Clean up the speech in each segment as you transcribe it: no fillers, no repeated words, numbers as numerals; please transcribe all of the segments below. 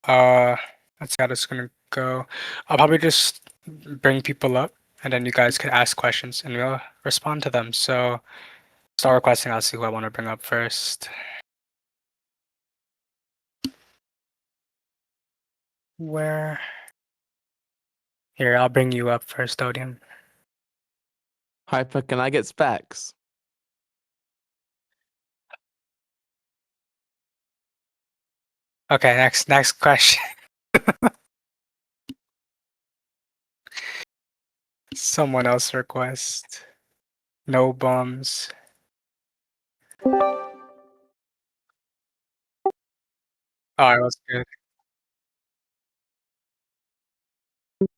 Uh, let's see how this is gonna go. I'll probably just bring people up, and then you guys can ask questions, and we'll respond to them. So start requesting. I'll see who I want to bring up first. Where? Here, I'll bring you up first, Odium. Hyper, can I get specs? Okay, next question. Someone else request. No bums. Alright, that's good.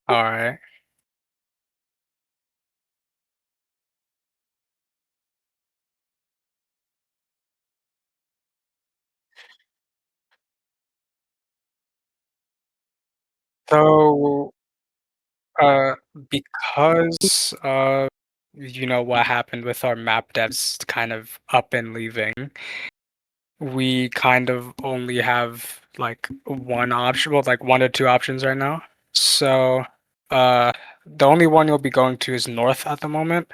Alright. So, uh, because you know what happened with our map devs kind of up and leaving, we kind of only have like one option, well, like one or two options right now. So, the only one you'll be going to is north at the moment,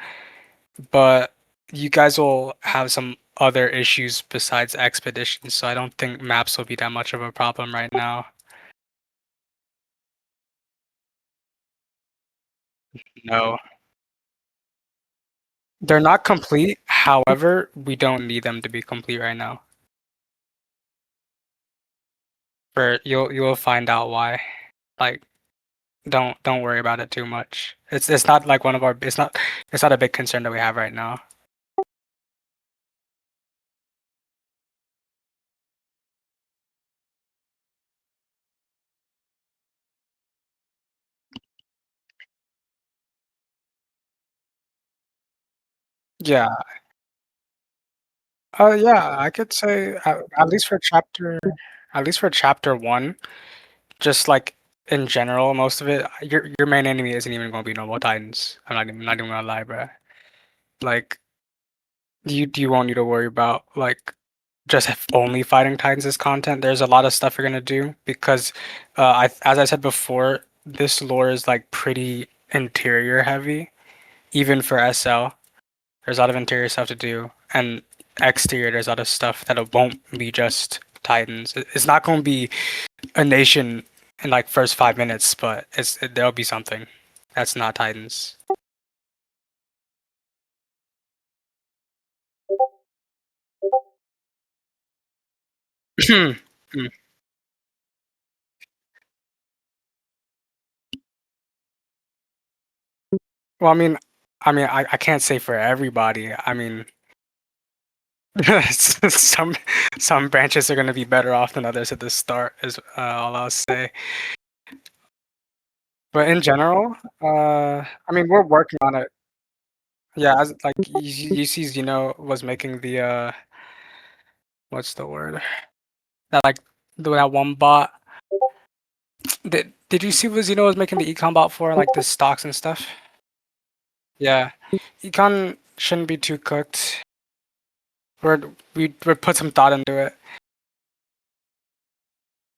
but you guys will have some other issues besides expeditions, so I don't think maps will be that much of a problem right now. No. They're not complete, however, we don't need them to be complete right now. For you'll find out why. Like don't worry about it too much. It's not like one of our it's not a big concern that we have right now. Yeah. Yeah, I could say at least for chapter 1, just like in general, most of it, your main enemy isn't even going to be normal titans. Not even gonna lie, bro. Like you won't need to worry about like just only fighting titans as content. There's a lot of stuff you're gonna do because as I said before, this lore is like pretty interior heavy, even for SL. There's a lot of interior stuff to do, and exterior there's a lot of stuff that it won't be just titans. It's not going to be a nation in like first 5 minutes, but there'll be something that's not titans. Mm. Well, I can't say for everybody. I mean, some some branches are going to be better off than others at the start, is all I'll say. But in general, I mean, we're working on it. Yeah, as like you see, Zeno was making the what's the word? That like that one bot. Did you see what Zeno was making the econ bot for, like the stocks and stuff? Yeah, econ shouldn't be too cooked. We put some thought into it,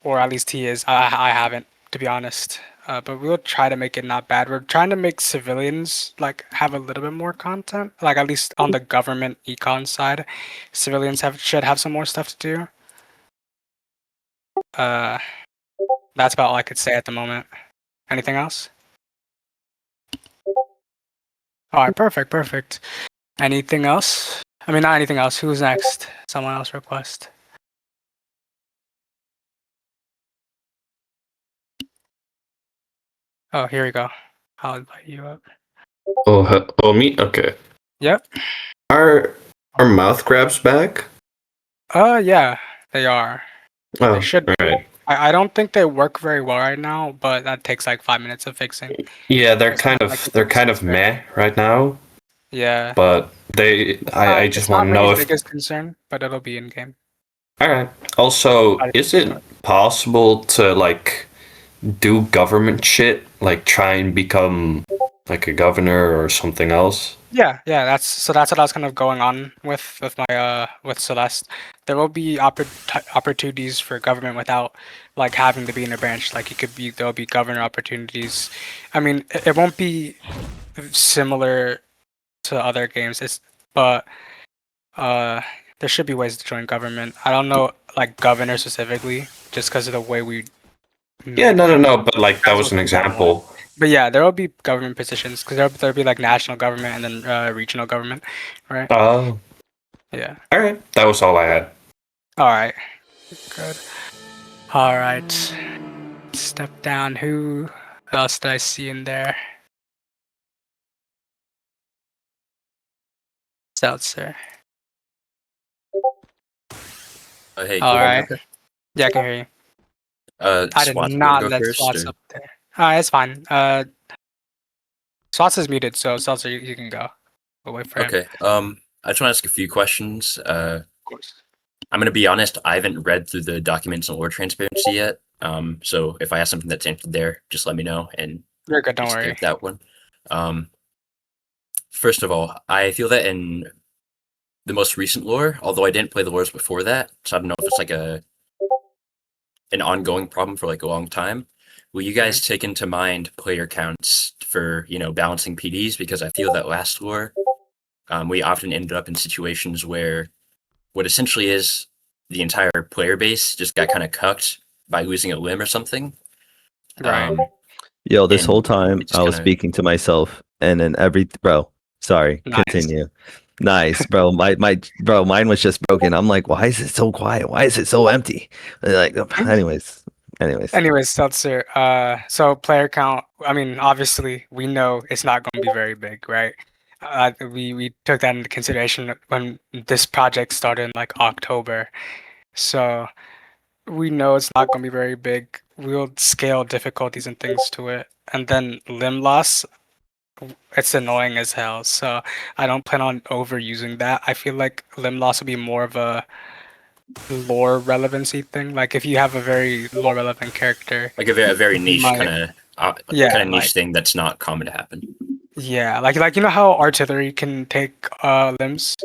or at least he is. I haven't, to be honest. But we'll try to make it not bad. We're trying to make civilians like have a little bit more content, like at least on the government econ side, civilians should have some more stuff to do. That's about all I could say at the moment. Anything else? All right, perfect. Anything else? I mean, not anything else. Who's next? Someone else request. Oh, here we go. I'll invite you up. Oh, me? Okay. Yep. Are mouth grabs back? Yeah, they are. Oh, They should be. alright. I don't think they work very well right now, but that takes like 5 minutes of fixing. Yeah, they're It's kind not of like they're it's kind of super- meh right now, Yeah. but I just It's want not to know my if. biggest concern, but it'll be in game. Alright. Also, is it possible to like do government shit, like try and become Like a governor or something else? Yeah, that's what I was kind of going on with my with Celeste. There will be opportunities for government without like having to be in a branch. Like there'll be governor opportunities. I mean, it won't be similar to other games. But uh, there should be ways to join government. I don't know like governor specifically, just because of the way we Yeah, make no, but like that guys was will an think that one. example. But yeah, there will be government positions because there'll be like national government and then regional government, right? Oh, Yeah. all right. That was all I had. All right. Good. All right. Step down. Who else did I see in there? Seltzer. Hey, can All you hear me right. okay? Yeah, I can hear you. I did Swats, you want to not go let first, Slots or? up there. It's fine. Slots is muted, so Seltzer, you can go. We'll wait for him. Okay, I just want to ask a few questions. Of course. I'm going to be honest, I haven't read through the documents on lore transparency yet. So if I have something that's answered there, just let me know and You're good. Don't just worry. skip that one. Um, First of all, I feel that in the most recent lore, although I didn't play the lores before that, so I don't know if it's like an ongoing problem for like a long time. Will you guys take into mind player counts for balancing PDs? Because I feel that last lore, we often ended up in situations where what essentially is the entire player base just got kind of cucked by losing a limb or something. Right. Yo, this and whole time it just I was kinda- speaking to myself, and then sorry, Nice. continue. Nice, bro. Mine was just broken. I'm like, why is it so quiet? Why is it so empty? Like, anyways. Anyways, Seltzer. So player count. I mean, obviously, we know it's not going to be very big, right? We took that into consideration when this project started in like October. So we know it's not going to be very big. We'll scale difficulties and things to it. And then limb loss, it's annoying as hell. So I don't plan on overusing that. I feel like limb loss will be more of a lore relevancy thing. Like if you have a very lore relevant character, like a very you niche might, kind yeah, of niche thing that's not common to happen. yeah, like you know how artillery can take limbs?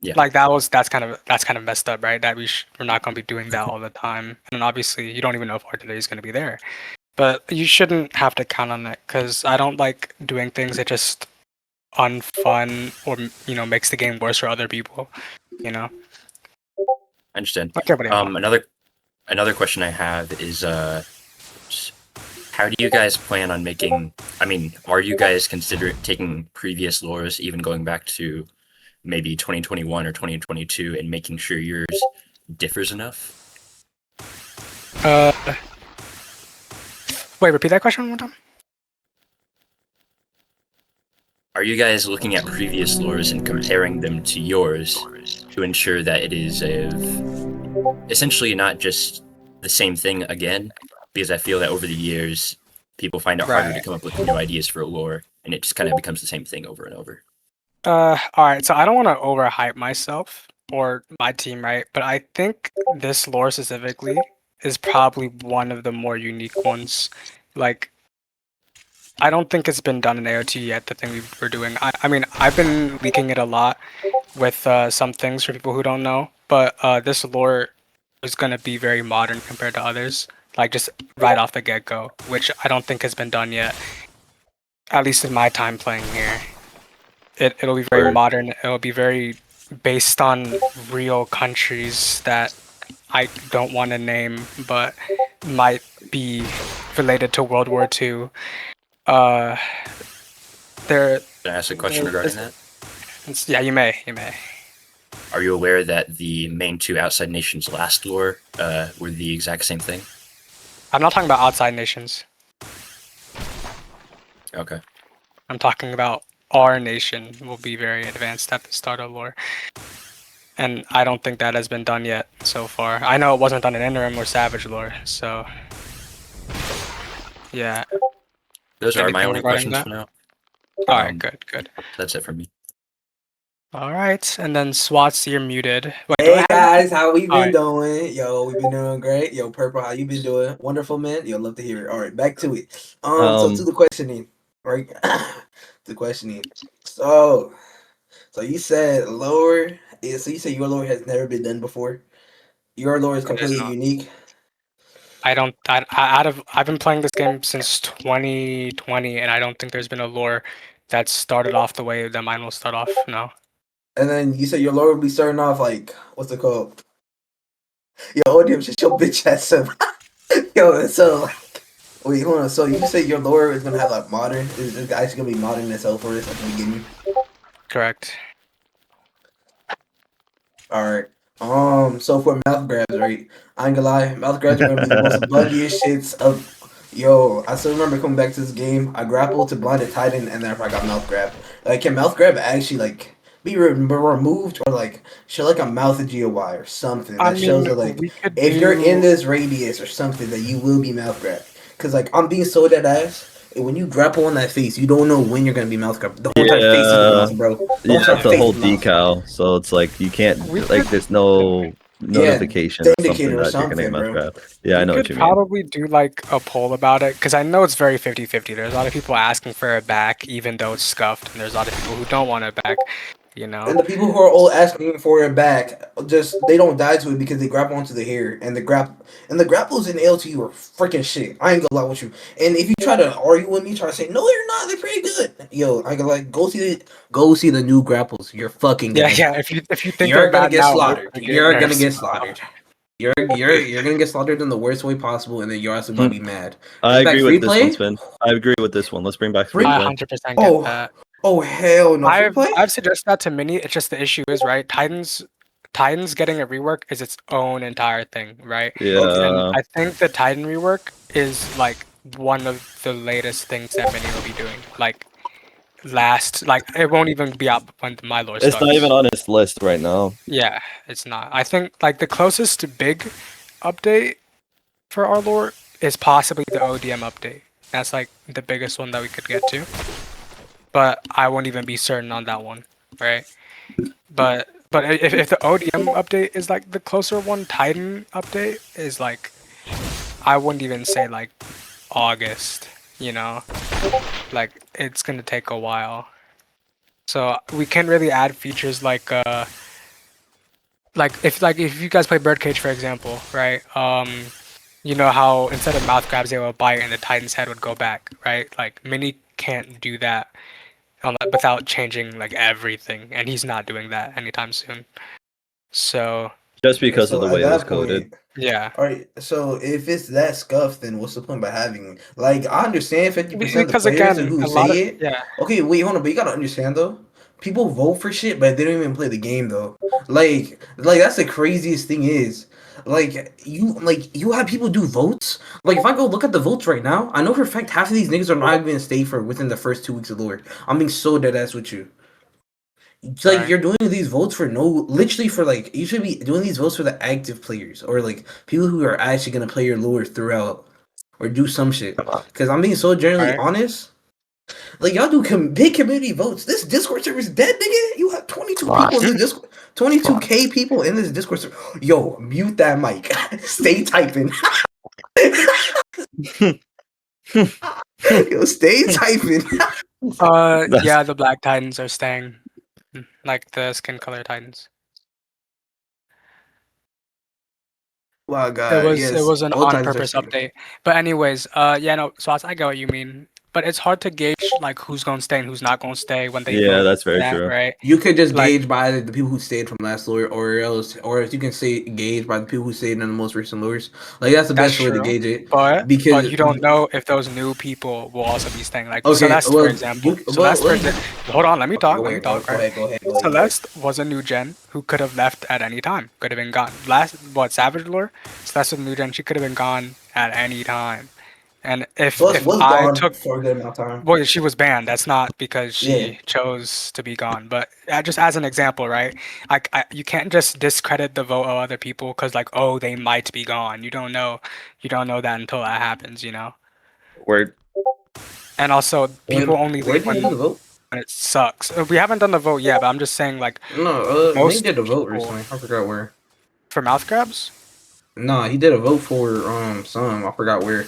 Yeah. Like that's kind of messed up, right? That we're not going to be doing that all the time. And obviously, you don't even know if artillery is going to be there. But you shouldn't have to count on it because I don't like doing things that just unfun or makes the game worse for other people. You know. I understand. Like everybody else. Another question I have is how do you guys plan on making? I mean, are you guys considering taking previous lores, even going back to maybe 2021 or 2022, and making sure yours differs enough? Wait, repeat that question one more time. Are you guys looking at previous lores and comparing them to yours to ensure that it is essentially not just the same thing again? Because I feel that over the years, people find it harder to come up with new ideas for a lore, and it just kind of becomes the same thing over and over. All right. So I don't want to overhype myself or my team, right? But I think this lore specifically is probably one of the more unique ones. Like, I don't think it's been done in AOT yet, the thing we're doing. I mean, I've been leaking it a lot with some things for people who don't know, but this lore is going to be very modern compared to others, like just right off the get-go, which I don't think has been done yet, at least in my time playing here. It'll be very modern. It'll be very based on real countries that I don't want to name, but might be related to World War II. There. Can I ask a question regarding that? Yeah, you may. You may. Are you aware that the main two outside nations last lore were the exact same thing? I'm not talking about outside nations. Okay. I'm talking about our nation will be very advanced at the start of lore. And I don't think that has been done yet so far. I know it wasn't done in Interim or Savage lore, so yeah. Those are my Anything only regarding questions that? for now. Alright, good. That's it for me. Alright, and then Swats, you're muted. Wait, Hey guys, how we been Alright. doing? Yo, we've been doing great. Yo, Purple, how you been doing? Wonderful, man. Yo, love to hear it. All right, back to it. So to the questioning. Right. The question is, so you said lore. Yeah, so you said your lore has never been done before. Your lore is It is completely not. unique. I don't. I've been playing this game since 2020, and I don't think there's been a lore that started off the way that mine will start off. No. And then you said your lore will be starting off like what's it called? Yo, Odium, shut your bitch ass up. Yo, so like, wait, hold on. So you say your lore is gonna have like modern? Is it actually gonna be modern itself for this at the beginning? Correct. All right. So for mouth grabs, right? I ain't gonna lie, mouth grabs are gonna be the most buggiest shits of. Yo, I still remember coming back to this game. I grappled to blinded Titan, and then I got mouth grab. Like, can mouth grab actually like be removed, or like show like a mouth of GOI or something I that shows mean, that like we could if you're in do. this radius or something that you will be mouth grabbed. Cause like I'm being so dead ass. And when you grapple on that face, you don't know when you're gonna be mouth grabbed. The whole entire face is Yeah, mouth, bro. The whole yeah, entire it's a face whole is mouth. decal, so it's like you can't We like could. there's no Yeah, notification the or something indicator or that you're gonna get something, mouth bro. grab. Yeah, I We know what could you mean. probably do like a poll about it because I know it's very 50-50. There's a lot of people asking for it back, even though it's scuffed, and there's a lot of people who don't want it back. You know. And the people who are all asking for it back, just they don't die to it because they grab onto the hair and the grapples in LTU are freaking shit. I ain't gonna lie with you. And if you try to argue with me, try to say no, they're not. They're pretty good. Yo, I gonna like go see the new grapples. You're fucking Yeah, gonna yeah. die. If you think they're You're gonna bad get now, wait slaughtered. till you get You're gonna nerfs. get slaughtered. You're gonna get slaughtered in the worst way possible, and then you're also gonna be mad. I Bring back agree free with this one, play. Spin. I agree with this one. Let's bring back free Bring. I play. 100% get Oh, that. oh hell no, free play. I've suggested that to Mini. It's just the issue is right. Titans getting a rework is its own entire thing, right? Okay. And Yeah, I think the Titan rework is like one of the latest things that Mini will be doing. Like it won't even be out when my lore it's not even starts. on his list right now. Yeah, it's not. I think like the closest big update for our lore is possibly the ODM update. That's like the biggest one that we could get to. But I won't even be certain on that one, right? But if the ODM update is like the closer one, Titan update is like I wouldn't even say like August, you know? Like it's gonna take a while. So we can really add features like if you guys play Birdcage for example, right? You know how instead of mouth grabs they would bite and the Titan's head would go back, right? Like Mini can't do that without changing like everything, and he's not doing that anytime soon. So Just because of So the at way it was that coded. point, yeah, all right. So if it's that scuffed, then what's the point by having it? Like I understand 50% of the because players again, who a lot say of it. yeah, Okay, wait, hold on, but you gotta understand though. People vote for shit, but they don't even play the game though. Like that's the craziest thing is. Like you have people do votes. Like if I go look at the votes right now, I know for a fact half of these niggas are not even gonna stay for within the first 2 weeks of Lord. I'm being so dead ass with you. It's like right. you're doing these votes for literally for like you should be doing these votes for the active players or like people who are actually gonna play your lure throughout or do some shit. Because I'm being so generally Right. honest, like y'all do big community votes. This Discord server is dead, nigga. You have 22 people in this Discord, 22K people in this Discord server. Yo, mute that mic. Stay typing. Yo, stay typing. Yeah, the Black Titans are staying, like the skin color Titans. Wow, It God, it yes, was an all on titans are purpose staying. update. But anyways, yeah, no, so I get what you mean. But it's hard to gauge like who's gonna stay and who's not gonna stay when they Yeah, vote that's very that, true. right? You could just Like gauge by the people who stayed from last lure, or if you can say gauge by the people who stayed in the most recent lures. Like that's the that's best way to true. gauge it. But Because you don't know if those new people will also be staying. Like okay, Celeste, for well example. well, Celeste, for well example. Hold on, let me okay, talk. Let me talk. Right. go ahead, Celeste was a new gen who could have left at any time. Could have been gone. Savage Lore? Celeste was a new gen. She could have been gone at any time. And Plus if was I gone took for a good amount of time. well, she was banned. That's not because Yeah. she chose to be gone. But just as an example, right? You can't just discredit the vote of other people because, like, oh, they might be gone. You don't know. You don't know that until that happens, you know? Word. And also, people only Where leave did you do the vote? when it sucks. We haven't done the vote yet, but I'm just saying, like, No, Nate most did a vote people recently. I forgot where. for mouth grabs. No, he did a vote for some. I forgot where.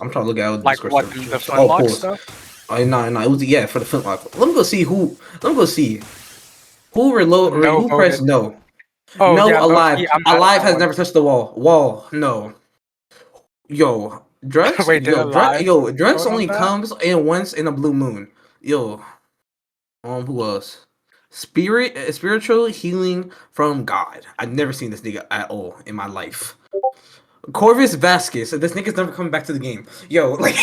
I'm trying to look at Like Discord what server. the Oh, flintlock pause. stuff? No, it was for the flintlock. Let me go see who. Let me go see who reload. No Who pressed voted. no? Oh No, yeah, low key, alive. I'm mad at Alive that has one. never touched the wall. Wall, no. Yo, Drunks. Wait, did Alive Drunks vote on only that? comes in once in a blue moon. Yo, who else? Spiritual healing from God. I've never seen this nigga at all in my life. Corvus Vasquez. This nigga's never coming back to the game. Yo, like.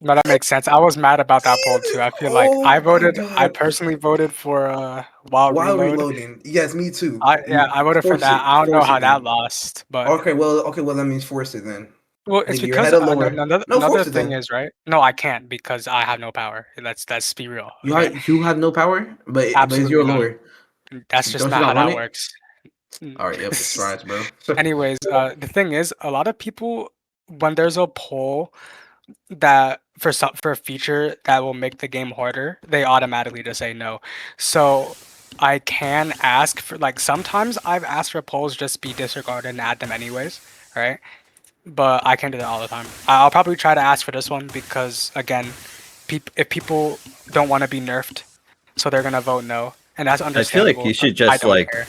No, that makes sense. I was mad about that poll too. I feel like Oh I my voted. I God. personally voted for Wild While Reload. reloading. Yes, me too. I voted for Force that. it. I don't know Force how it that then. lost, but Okay, well, that means force it then. well, it's Nigga, you're because ahead of lower. another No, force it thing then. is right. No, I can't because I have no power. Let's be real. You Okay? you have no power, but it's Absolutely your none. lower. That's just Don't you not how not want that it? works. All right, yep, it's trash, bro. Anyways, the thing is, a lot of people when there's a poll that for a feature that will make the game harder, they automatically just say no. So I can ask for like sometimes I've asked for polls just be disregarded and add them anyways, right? But I can't do that all the time. I'll probably try to ask for this one because again, if people don't want to be nerfed, so they're gonna vote no, and that's I feel understandable. like you should I just don't like care.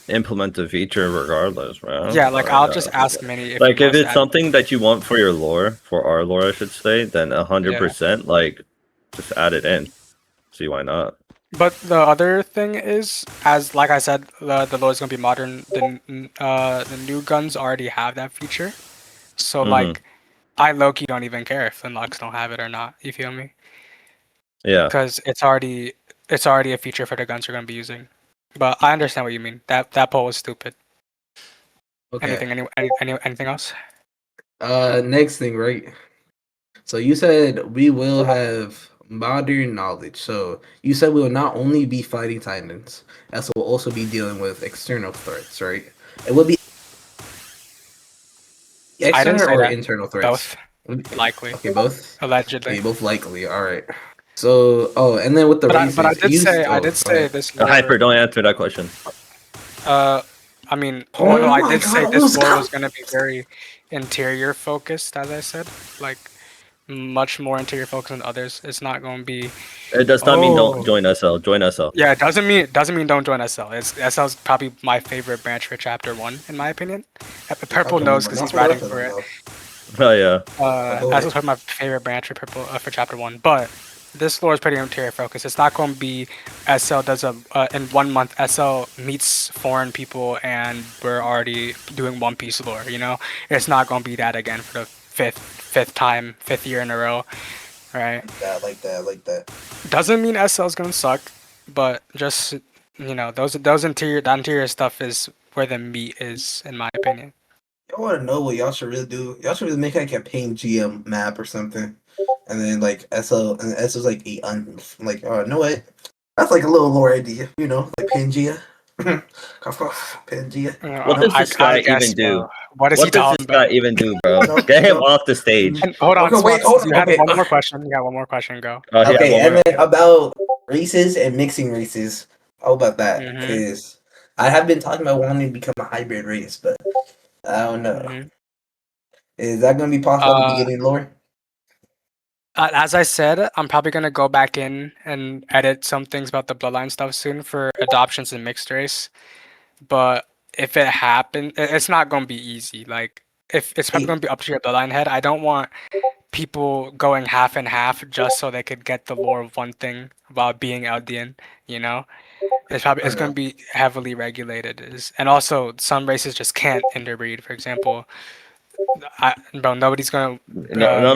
implement the feature regardless, bro. Yeah, like I'll just ask many if like he if wants to it's add. something that you want for your lore, for our lore, I should say, then 100%, like just add it in. See why not? But the other thing is, as like I said, the lore is gonna be modern. The new guns already have that feature, so like I low-key don't even care if Flintlocks don't have it or not. You feel me? Yeah. Because it's already a feature for the guns you're gonna be using. But I understand what you mean. That poll was stupid. Okay. Anything else? Next thing, right? So you said we will have modern knowledge. So you said we will not only be fighting titans, as we'll also be dealing with external threats, right? It will be I didn't external say or that. internal threats. Both, likely, Okay, both. allegedly. Okay, both likely. All right. So, and then with the races, But I did say go ahead. this. Hyper, don't answer that question. I mean, Oh well, no, I my did say God, this let's lore go. was gonna be very interior focused, as I said, like much more interior focused than others. It's not gonna be. It does not mean don't Oh. join SL. Join SL. Yeah, it doesn't mean don't join SL. SL's probably my favorite branch for chapter 1, in my opinion. Purple knows because he's writing for it. Oh yeah. SL's probably my favorite branch for purple for chapter 1, but this lore is pretty interior focused. It's not going to be SL does in 1 month SL meets foreign people and we're already doing One Piece lore. You know, it's not going to be that again for the fifth year in a row, right? I like that. Doesn't mean SL is going to suck, but just that interior stuff is where the meat is, in my opinion. Y'all want to know what y'all should really do? Y'all should really make like a campaign GM map or something, and then like SL's like know what? That's like a little lore idea, like Pangea. Pangea. What does this guy even do? What is he talking about? Even do, bro? Get him off the stage. And hold on, Okay, wait, Swaps, hold on, you had okay. one more question. You got one more question. Go. Okay, and then about races and mixing races. How about that? Mhm. Because I have been talking about wanting to become a hybrid race, but I don't know. Mhm. Is that going to be possible at the beginning, lore? As I said, I'm probably gonna go back in and edit some things about the bloodline stuff soon for adoptions and mixed race. But if it happens, it's not gonna be easy. Like if it's probably gonna be up to your bloodline head. I don't want people going half and half just so they could get the lore of one thing about being Eldian. You know, it's gonna be heavily regulated. And also some races just can't interbreed. For example, nobody's gonna. No.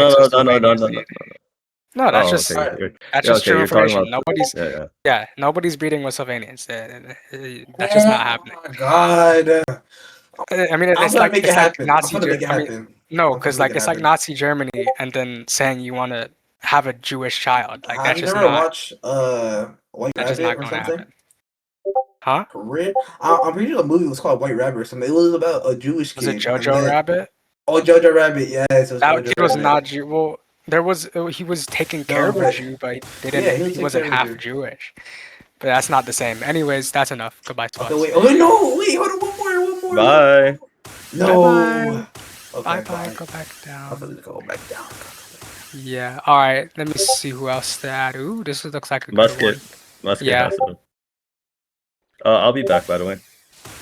No, that's Oh, just okay. that's just true You're talking information. about Nobody's breeding with Sylvanians. That's just not happening. Oh my God. I mean, I'm it's gonna like make it happen. Nazi I'm gonna make it Germany. happen. No, I'm because gonna like make it it's like happen. Nazi Germany, and then saying you want to have a Jewish child. Like Have that's you just never not. watched White That's just Rabbit not or going to something? happen. Huh? I'm reading a movie. It was called White Rabbit or something. It was about a Jewish Was kid. it Jojo Rabbit? Oh, Jojo Rabbit. Yes, it was That Jojo kid was Rabbit. not Jew. Well, he was taking care of a but- Jew, but he he took wasn't care of a half Jew. Jewish. But that's not the same. Anyways, that's enough. Goodbye, Swaps. Okay, wait. Oh no! Wait, hold on. One more. Bye. No. Bye-bye. Okay, Bye fine. bye. Go back I'm down. gonna go back down. Yeah. All right. Let me see who else to add. Ooh, this looks like a good Musket. one. Musket Yeah. has it. I'll be back, by the way.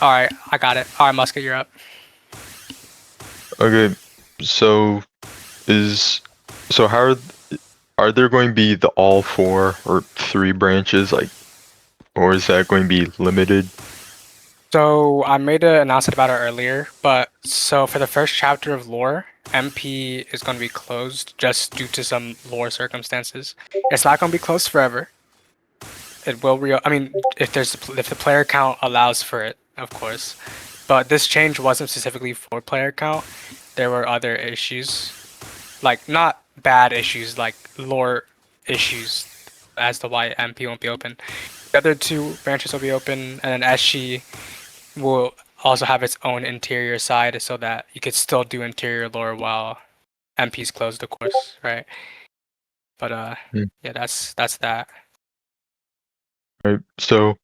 All right. I got it. All right, Musket, you're up. Okay, so how are there going to be the all four or three branches, like, or is that going to be limited? So I made an announcement about it earlier, but so for the first chapter of lore, MP is going to be closed just due to some lore circumstances. It's not going to be closed forever. It will I mean, if the player count allows for it, of course. But this change wasn't specifically for player count. There were other issues, like not bad issues, like lore issues, as to why MP won't be open. The other two branches will be open, and then SG will also have its own interior side so that you could still do interior lore while MP's closed, of course, right? But yeah, that's that. Right. So,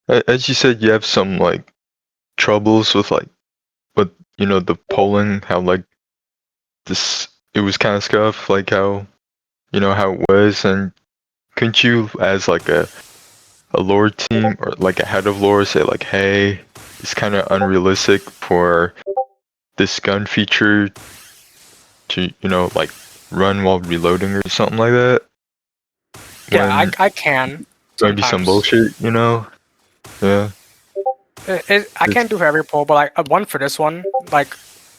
as you said, you have some like troubles with the polling, how like this it was kind of scuffed, like how it was, and couldn't you as like a lore team or like a head of lore say like, hey, it's kind of unrealistic for this gun feature to like run while reloading or something like that? Yeah, When I can maybe some sometimes. bullshit. Yeah. I can't do for every poll, but like one for this one, like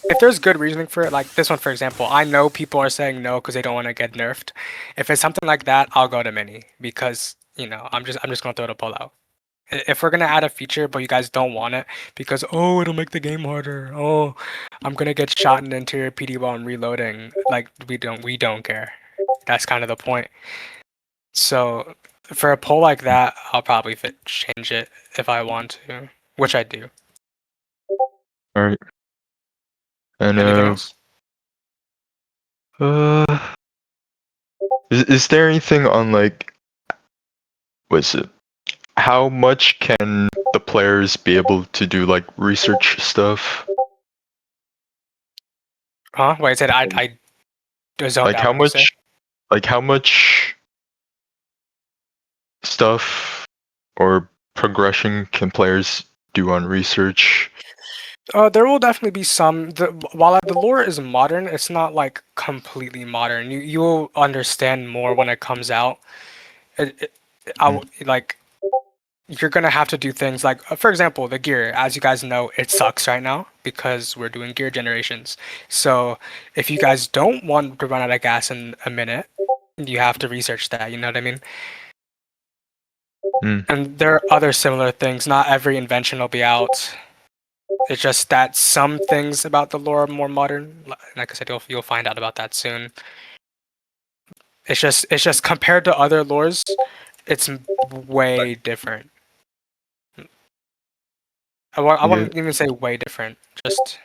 if there's good reasoning for it, like this one for example, I know people are saying no because they don't want to get nerfed. If it's something like that, I'll go to mini because I'm just gonna throw the poll out. If we're gonna add a feature but you guys don't want it because it'll make the game harder. Oh, I'm gonna get shot in the interior PD while I'm reloading. Like we don't care. That's kind of the point. So for a poll like that, I'll probably change it if I want to, which I do. All right. And Anything else? uh, is there anything on like what's it? How much can the players be able to do like research stuff? Huh? Wait, I said I zoned Like out. What did you say? how much stuff or progression can players do on research? There will definitely be some. While the lore is modern, it's not like completely modern. You'll understand more when it comes out. Like you're gonna have to do things like, for example, the gear. As you guys know, it sucks right now because we're doing gear generations. So if you guys don't want to run out of gas in a minute, you have to research that. You know what I mean? Mm. And there are other similar things. Not every invention will be out. It's just that some things about the lore are more modern. Like I said, you'll find out about that soon. It's just compared to other lores, it's way different. I Yeah. wouldn't even say way different. Just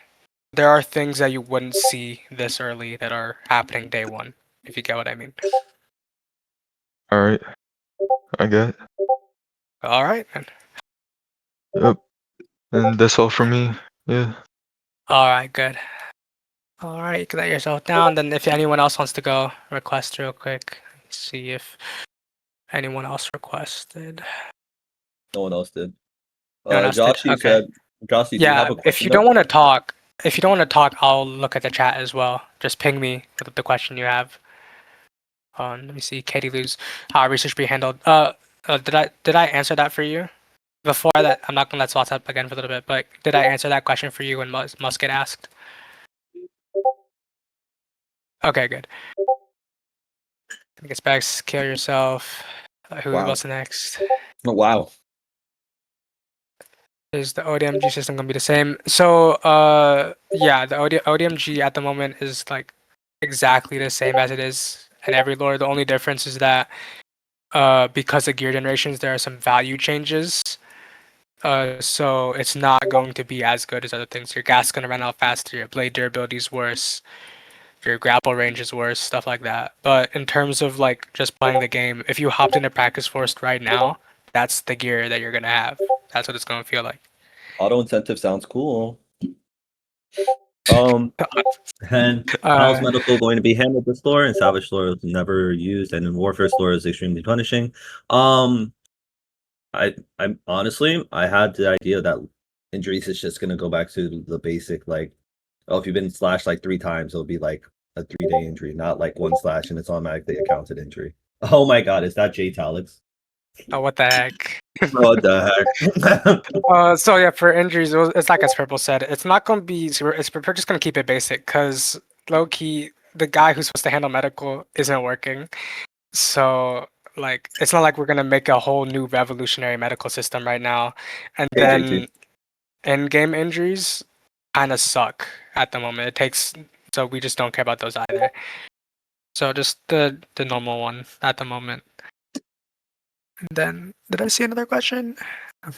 there are things that you wouldn't see this early that are happening day one, if you get what I mean. All right. I get it. All right, man. Yep. And that's all for me. Yeah. All right, good. All right, you can let yourself down. Then if anyone else wants to go, request real quick. See if anyone else requested. No one else did. No one else did? Joshy Okay. said, Joshy, do you Yeah, have a if question you though? don't want to talk, I'll look at the chat as well. Just ping me with the question you have. Let me see. Katie Lou's how research be handled. Did I answer that for you? Before that, I'm not gonna let Swats up again for a little bit, but did I answer that question for you when Musket asked? Okay, good. I guess back, kill yourself. Wow. What's next? Oh, wow. Is the ODMG system gonna be the same? So, yeah, the ODMG at the moment is like exactly the same as it is in every lore. The only difference is that, because of gear generations, there are some value changes. So it's not going to be as good as other things. Your gas is gonna run out faster. Your blade durability is worse. Your grapple range is worse. Stuff like that. But in terms of like just playing the game, if you hopped into practice forest right now, that's the gear that you're gonna have. That's what it's gonna feel like. Auto incentive sounds cool. And how's medical going to be handled this lore? And salvage lore is never used, and in warfare lore is extremely punishing. I'm honestly, I had the idea that injuries is just gonna go back to the basic like, oh, if you've been slashed like 3 times, it'll be like a 3-day injury, not like one slash and it's automatically a counted injury. Oh my god, is that Jay Talix? Oh, what the heck? What the heck? So yeah, for injuries, it's like as Purple said, it's not gonna be super. We're just gonna keep it basic because low key, the guy who's supposed to handle medical isn't working. So like, it's not like we're gonna make a whole new revolutionary medical system right now. And Hey, then JT. in-game injuries kind of suck at the moment. It takes, so we just don't care about those either. So just the normal one at the moment. And then, did I see another question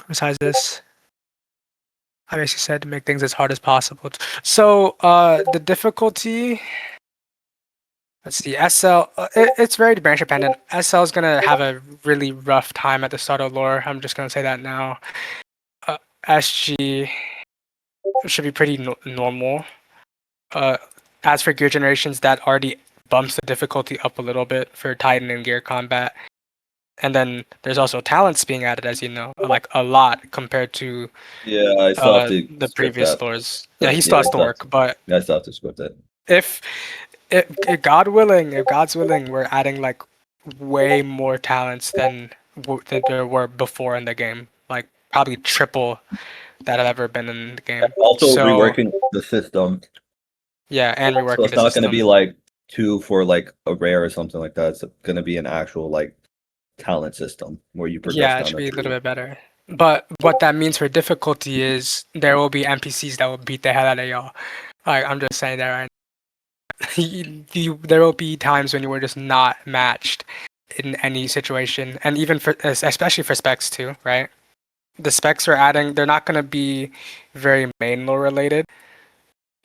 besides this? I basically said to make things as hard as possible. So the difficulty. Let's see, SL. It's very branch dependent. SL is gonna have a really rough time at the start of lore. I'm just gonna say that now. SG should be pretty normal. As for gear generations, that already bumps the difficulty up a little bit for Titan and gear combat. And then there's also talents being added, as you know, like a lot compared to Yeah, I still have to the script previous that. lores. Yeah, he still has to work, but I still have to script it. if God willing, if God's willing, we're adding like way more talents than there were before in the game. Like probably triple that have ever been in the game. Also So reworking the system. yeah, and So reworking it's the not going to system. be like 2 for like a rare or something like that. It's going to be an actual like talent system where you progress Yeah, it down should a be a tree. little bit better. But what that means for difficulty is there will be NPCs that will beat the hell out of y'all. Like I'm just saying that right now. There will be times when you were just not matched in any situation, and even for especially for specs too, right? The specs we're adding, they're not going to be very main lore related,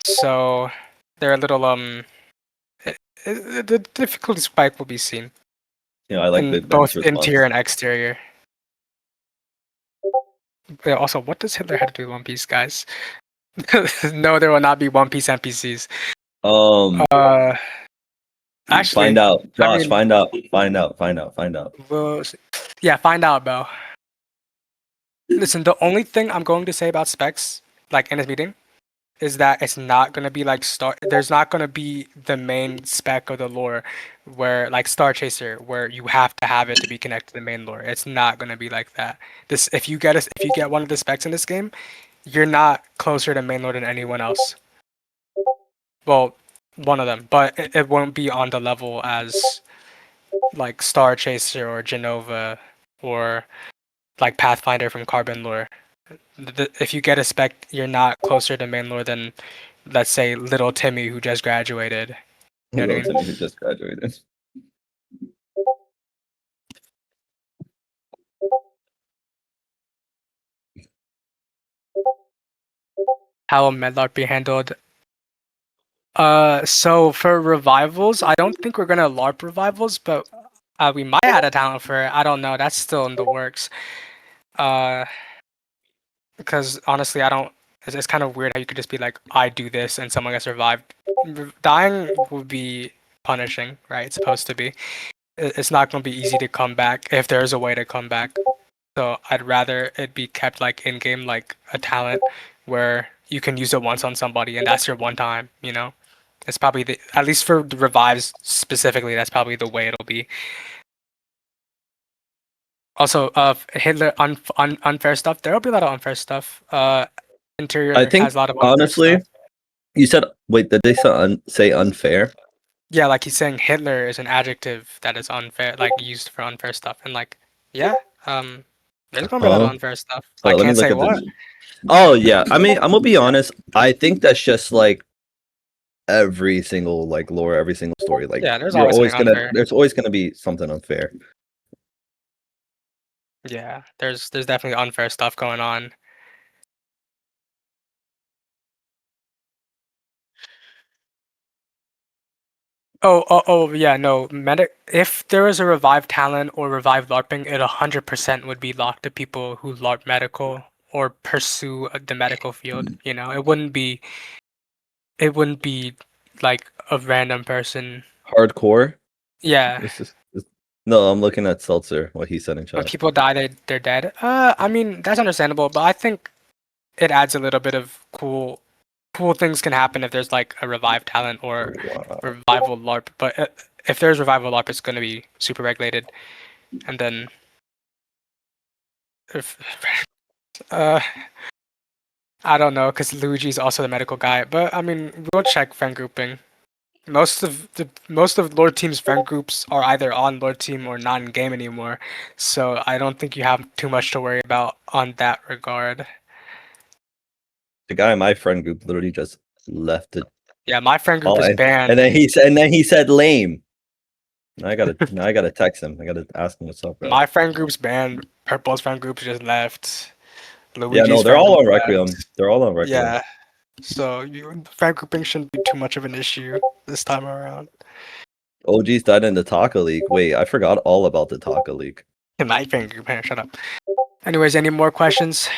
so they're a little the difficulty spike will be seen You know, I like in Big both Ben's response. interior and exterior. Yeah, also, what does Hitler have to do with One Piece, guys? No, there will not be One Piece NPCs. Actually, find out, Josh. I mean, find out. Find out. we'll see. Yeah, find out, Bell. Listen, the only thing I'm going to say about specs, like in this meeting, is that it's not gonna be like There's not gonna be the main spec of the lore, where like Star Chaser, where you have to have it to be connected to the main lore. It's not gonna be like that. If you get one of the specs in this game, you're not closer to main lore than anyone else. Well, one of them, but it won't be on the level as like Star Chaser or Genova or like Pathfinder from Carbon lore. If you get a spec, you're not closer to main lore than, let's say, Little Timmy who just graduated. You know what I mean? Who just graduated. How will Medlark be handled? So for revivals, I don't think we're gonna LARP revivals, but we might add a talent for it. I don't know. That's still in the works. Because honestly, I don't. It's kind of weird how you could just be like, I do this, and someone gets revived. Dying would be punishing, right? It's supposed to be. It's not gonna be easy to come back if there's a way to come back. So I'd rather it be kept like in game, like a talent where you can use it once on somebody, and that's your one time. You know, it's probably at least for the revives specifically. That's probably the way it'll be. Also, Hitler unfair stuff. There'll be a lot of unfair stuff. Interior I think has a lot of unfair honestly, stuff. you said wait. Did they say unfair? Yeah, like he's saying Hitler is an adjective that is unfair, like used for unfair stuff, and like, yeah, there's gonna be a lot of unfair stuff. I Let me can't look say at what. this. Oh yeah, I mean, I'm gonna be honest. I think that's just like every single like lore, every single story. Like Yeah, there's always something unfair. there's always gonna be something unfair. Yeah, there's definitely unfair stuff going on. Oh, yeah, no. If there was a revive talent or revive LARPing, it 100% would be locked to people who LARP medical or pursue the medical field. You know, it wouldn't be it wouldn't be like a random person. Hardcore. Yeah, No, I'm looking at Seltzer. What he said in when chat. people die, they're dead. I mean that's understandable, but I think it adds a little bit of cool things can happen if there's like a revive talent or Wow. revival LARP. But if there's revival LARP, it's gonna be super regulated. And then if I don't know, because Luigi's also the medical guy. But I mean, we'll check friend grouping. Most of Lord Team's friend groups are either on Lord Team or not in game anymore. So I don't think you have too much to worry about on that regard. The guy in my friend group literally just left it. Yeah, my friend group Oh, is and banned. then he said lame. Now I gotta text him. I gotta ask him what's up, bro. My friend group's banned. Purple's friend group just left. Yeah, Luigi's no, they're friend all group on Requiem. left. They're all on Requiem. Yeah. So friend grouping shouldn't be too much of an issue this time around. OG's died in the Taka League. Wait, I forgot all about the Taka League. In my friend group, hey, shut up. Anyways, any more questions?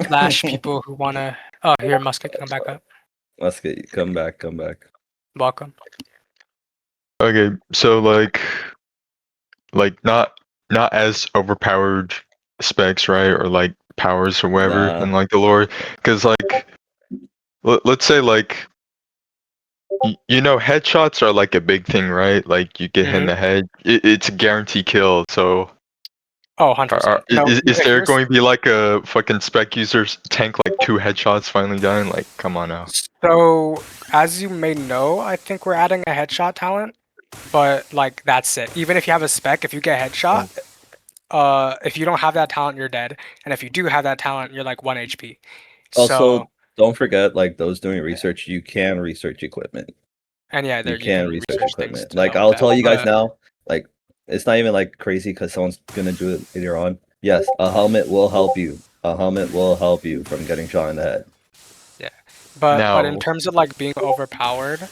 Flash people who wanna. Oh, here, Musket, come back up. Let's get come back. Welcome. Okay, so like not as overpowered specs, right? Or like powers or whatever Nah. in like the lore, because like let's say like you know headshots are like a big thing, right? Like you get hit in the head, it's a guarantee kill. So Oh, 100%. No, is if there you're going to be like a fucking spec user's tank like 2 headshots finally dying? Like, come on now. so, as you may know, I think we're adding a headshot talent, but like that's it. Even if you have a spec, if you get headshot, if you don't have that talent, you're dead, and if you do have that talent, you're like 1 HP. Also, So, don't forget, like those doing research, you can research equipment. and yeah, there You you can can research research things equipment. to Like help I'll with that. tell you guys But now, like it's not even like crazy because someone's gonna do it later on. Yes, a helmet will help you. A helmet will help you from getting shot in the head. but in Now, terms of like being overpowered,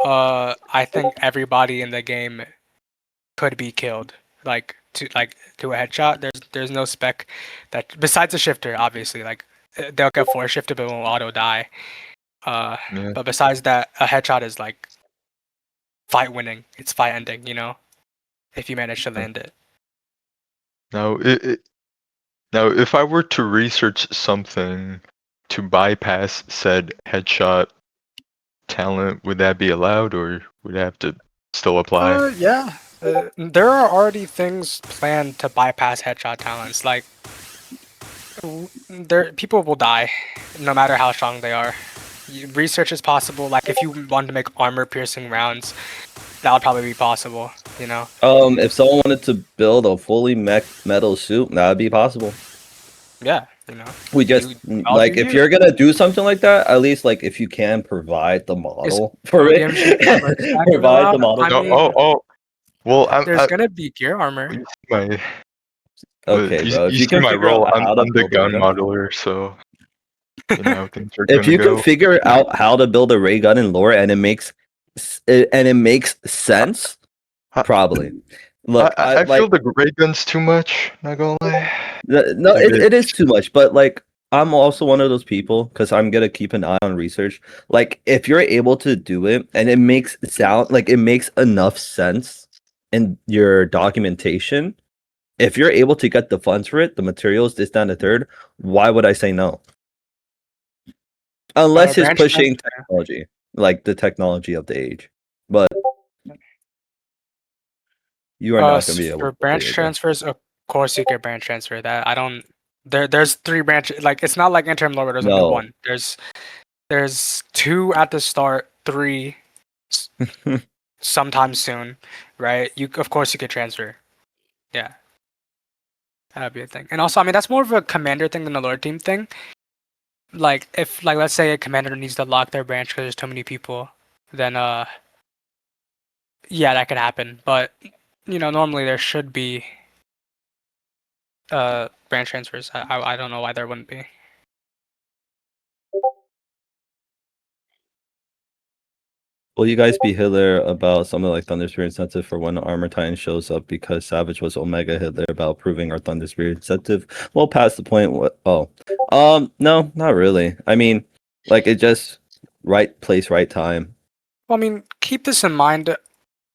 I think everybody in the game could be killed to a headshot. There's no spec that besides the shifter, obviously. Like they'll get force shifted but won't auto die. yeah. But besides that, a headshot is like fight winning. It's fight ending, you know, if you manage to land it. Now, now, if I were to research something to bypass said headshot talent, would that be allowed, or would it have to still apply? Yeah. There are already things planned to bypass headshot talents. Like there, people will die, no matter how strong they are. Research is possible. Like if you want to make armor-piercing rounds, that would probably be possible. You know. If someone wanted to build a fully metal suit, that would be possible. Yeah. You know. We just all like you if use. you're gonna do something like that, at least like if you can provide the model for it, ODMG armor stack provide the allowed? model. I No, mean, well, there's gonna be gear armor. you see my, Okay, bro. If you you see can my figure role. out I'm how to the build a ray gun gun, modeler, so you know how things are if gonna you can go. figure out how to build a ray gun in lore and it makes sense, I- probably. Look, I like feel the ray gun's too much. Not gonna lie. no, Like it is too much, but like I'm also one of those people because I'm gonna keep an eye on research. Like if you're able to do it and it makes it makes enough sense in your documentation. If you're able to get the funds for it, the materials, this, that, and the third, why would I say no? Unless it's Branch pushing transfer. technology, like the technology of the age. But you are not gonna be able For to branch do it. transfers, of course you get branch transfer. That I don't. There's 3 branches. Like it's not like interim lore where there's only No. 1. There's 2 at the start, 3 sometime soon, right? Of course you could transfer. Yeah, that'd be a thing. And also, I mean, that's more of a commander thing than a lore team thing. Like if let's say a commander needs to lock their branch because there's too many people, then yeah, that could happen. But normally there should be branch transfers. I don't know why there wouldn't be. Will you guys be Hitler about something like Thunder Spirit incentive for when Armor Titan shows up because Savage was Omega Hitler about proving our Thunder Spirit incentive? Well, past the point. What? Oh, no, not really. I mean, like it just right place, right time. Well, I mean, keep this in mind.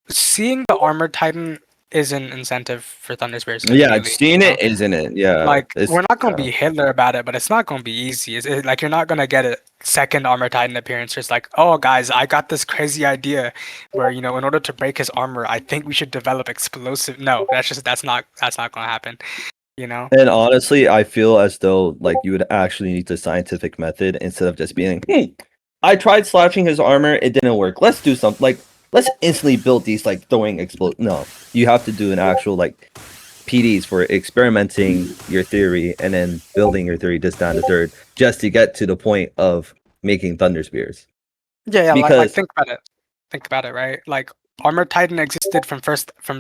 Seeing the Armored Titan is an incentive for Thunder Spirits. Yeah, immediately, seeing you know? it, isn't it? Yeah, Like, it's we're not gonna be Hitler about it, but it's not gonna be easy. Like, you're not gonna get a second Armor Titan appearance. It's like, oh, guys, I got this crazy idea where, in order to break his armor, I think we should develop explosive. No, that's not gonna happen. And honestly, I feel as though like you would actually need the scientific method instead of just being, I tried slashing his armor, it didn't work. Let's do something like let's instantly build these like throwing explode. No, you have to do an actual like PDs for experimenting your theory and then building your theory just down to third, just to get to the point of making Thunder Spears. Yeah, like Because think about it. Think about it, right? Like Armored Titan existed from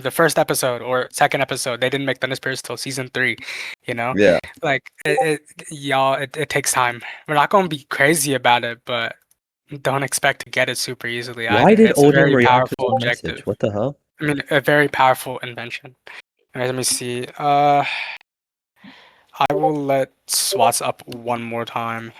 the first episode or second episode. They didn't make Thunder Spears till season 3. yeah, Like it takes time. We're not gonna be crazy about it, but don't expect to get it super easily. why Either. did It's a Odin very react to powerful the objective. message? What the hell? I mean, a very powerful invention. Alright, let me see. I will let Swats up one more time,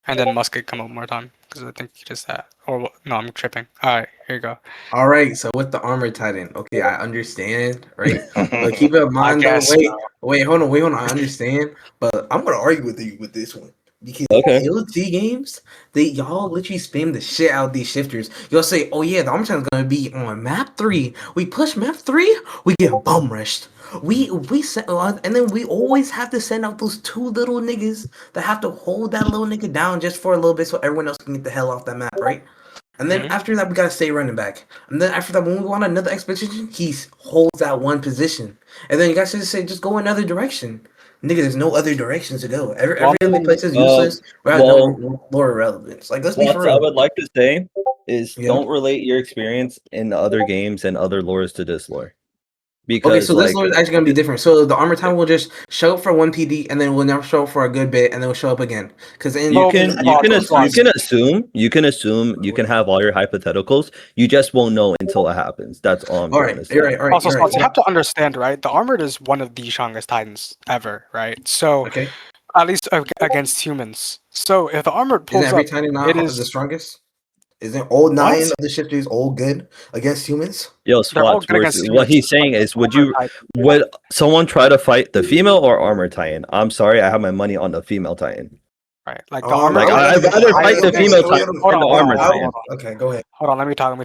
and then Musket come up one more time because I think he just that. Or no, I'm tripping. All right, here you go. All right, so with the Armor Titan, okay, I understand, right? But keep in mind, though, guess, wait, hold on, I understand, but I'm gonna argue with you with this one because Okay. AOT games, y'all literally spam the shit out of these shifters. Y'all say, oh yeah, the Armor Titan's gonna be on map 3. We push map 3, we get bum rushed. We send, and then we always have to send out those 2 little niggas that have to hold that little nigga down just for a little bit so everyone else can get the hell off that map, right? And then after that, we gotta stay running back. And then after that, when we go on another expedition, he holds that one position. And then you guys just say, just go another direction. Nigga, there's no other directions to go. Every other place is useless. We have no lore relevance. Like, let's be for What I real. would like to say is Yeah. don't relate your experience in other games and other lores to this lore. Because Okay, so like, this lore is actually gonna be different. So the Armor Titan will just show up for one PD, and then will never show up for a good bit, and then will show up again. Because then you can assume, you can have all your hypotheticals. You just won't know until it happens. That's all I'm trying to say. All right. Also, you have to understand, right? The Armored is one of the strongest Titans ever, right? So, Okay. at least against humans. So, if the Armored pulls Isn't every up, Titan not it is the strongest? Isn't all 9 What? of the shifters all good against humans? Yo, They're all Swats, good against what humans. he's saying is, would someone try to fight the female or armor Titan? I'm sorry, I have my money on the female Titan. Right, like the Armored Like, Titan. I'd rather fight the female Titan than the armor Titan. Okay, go ahead. Hold on, let me talk.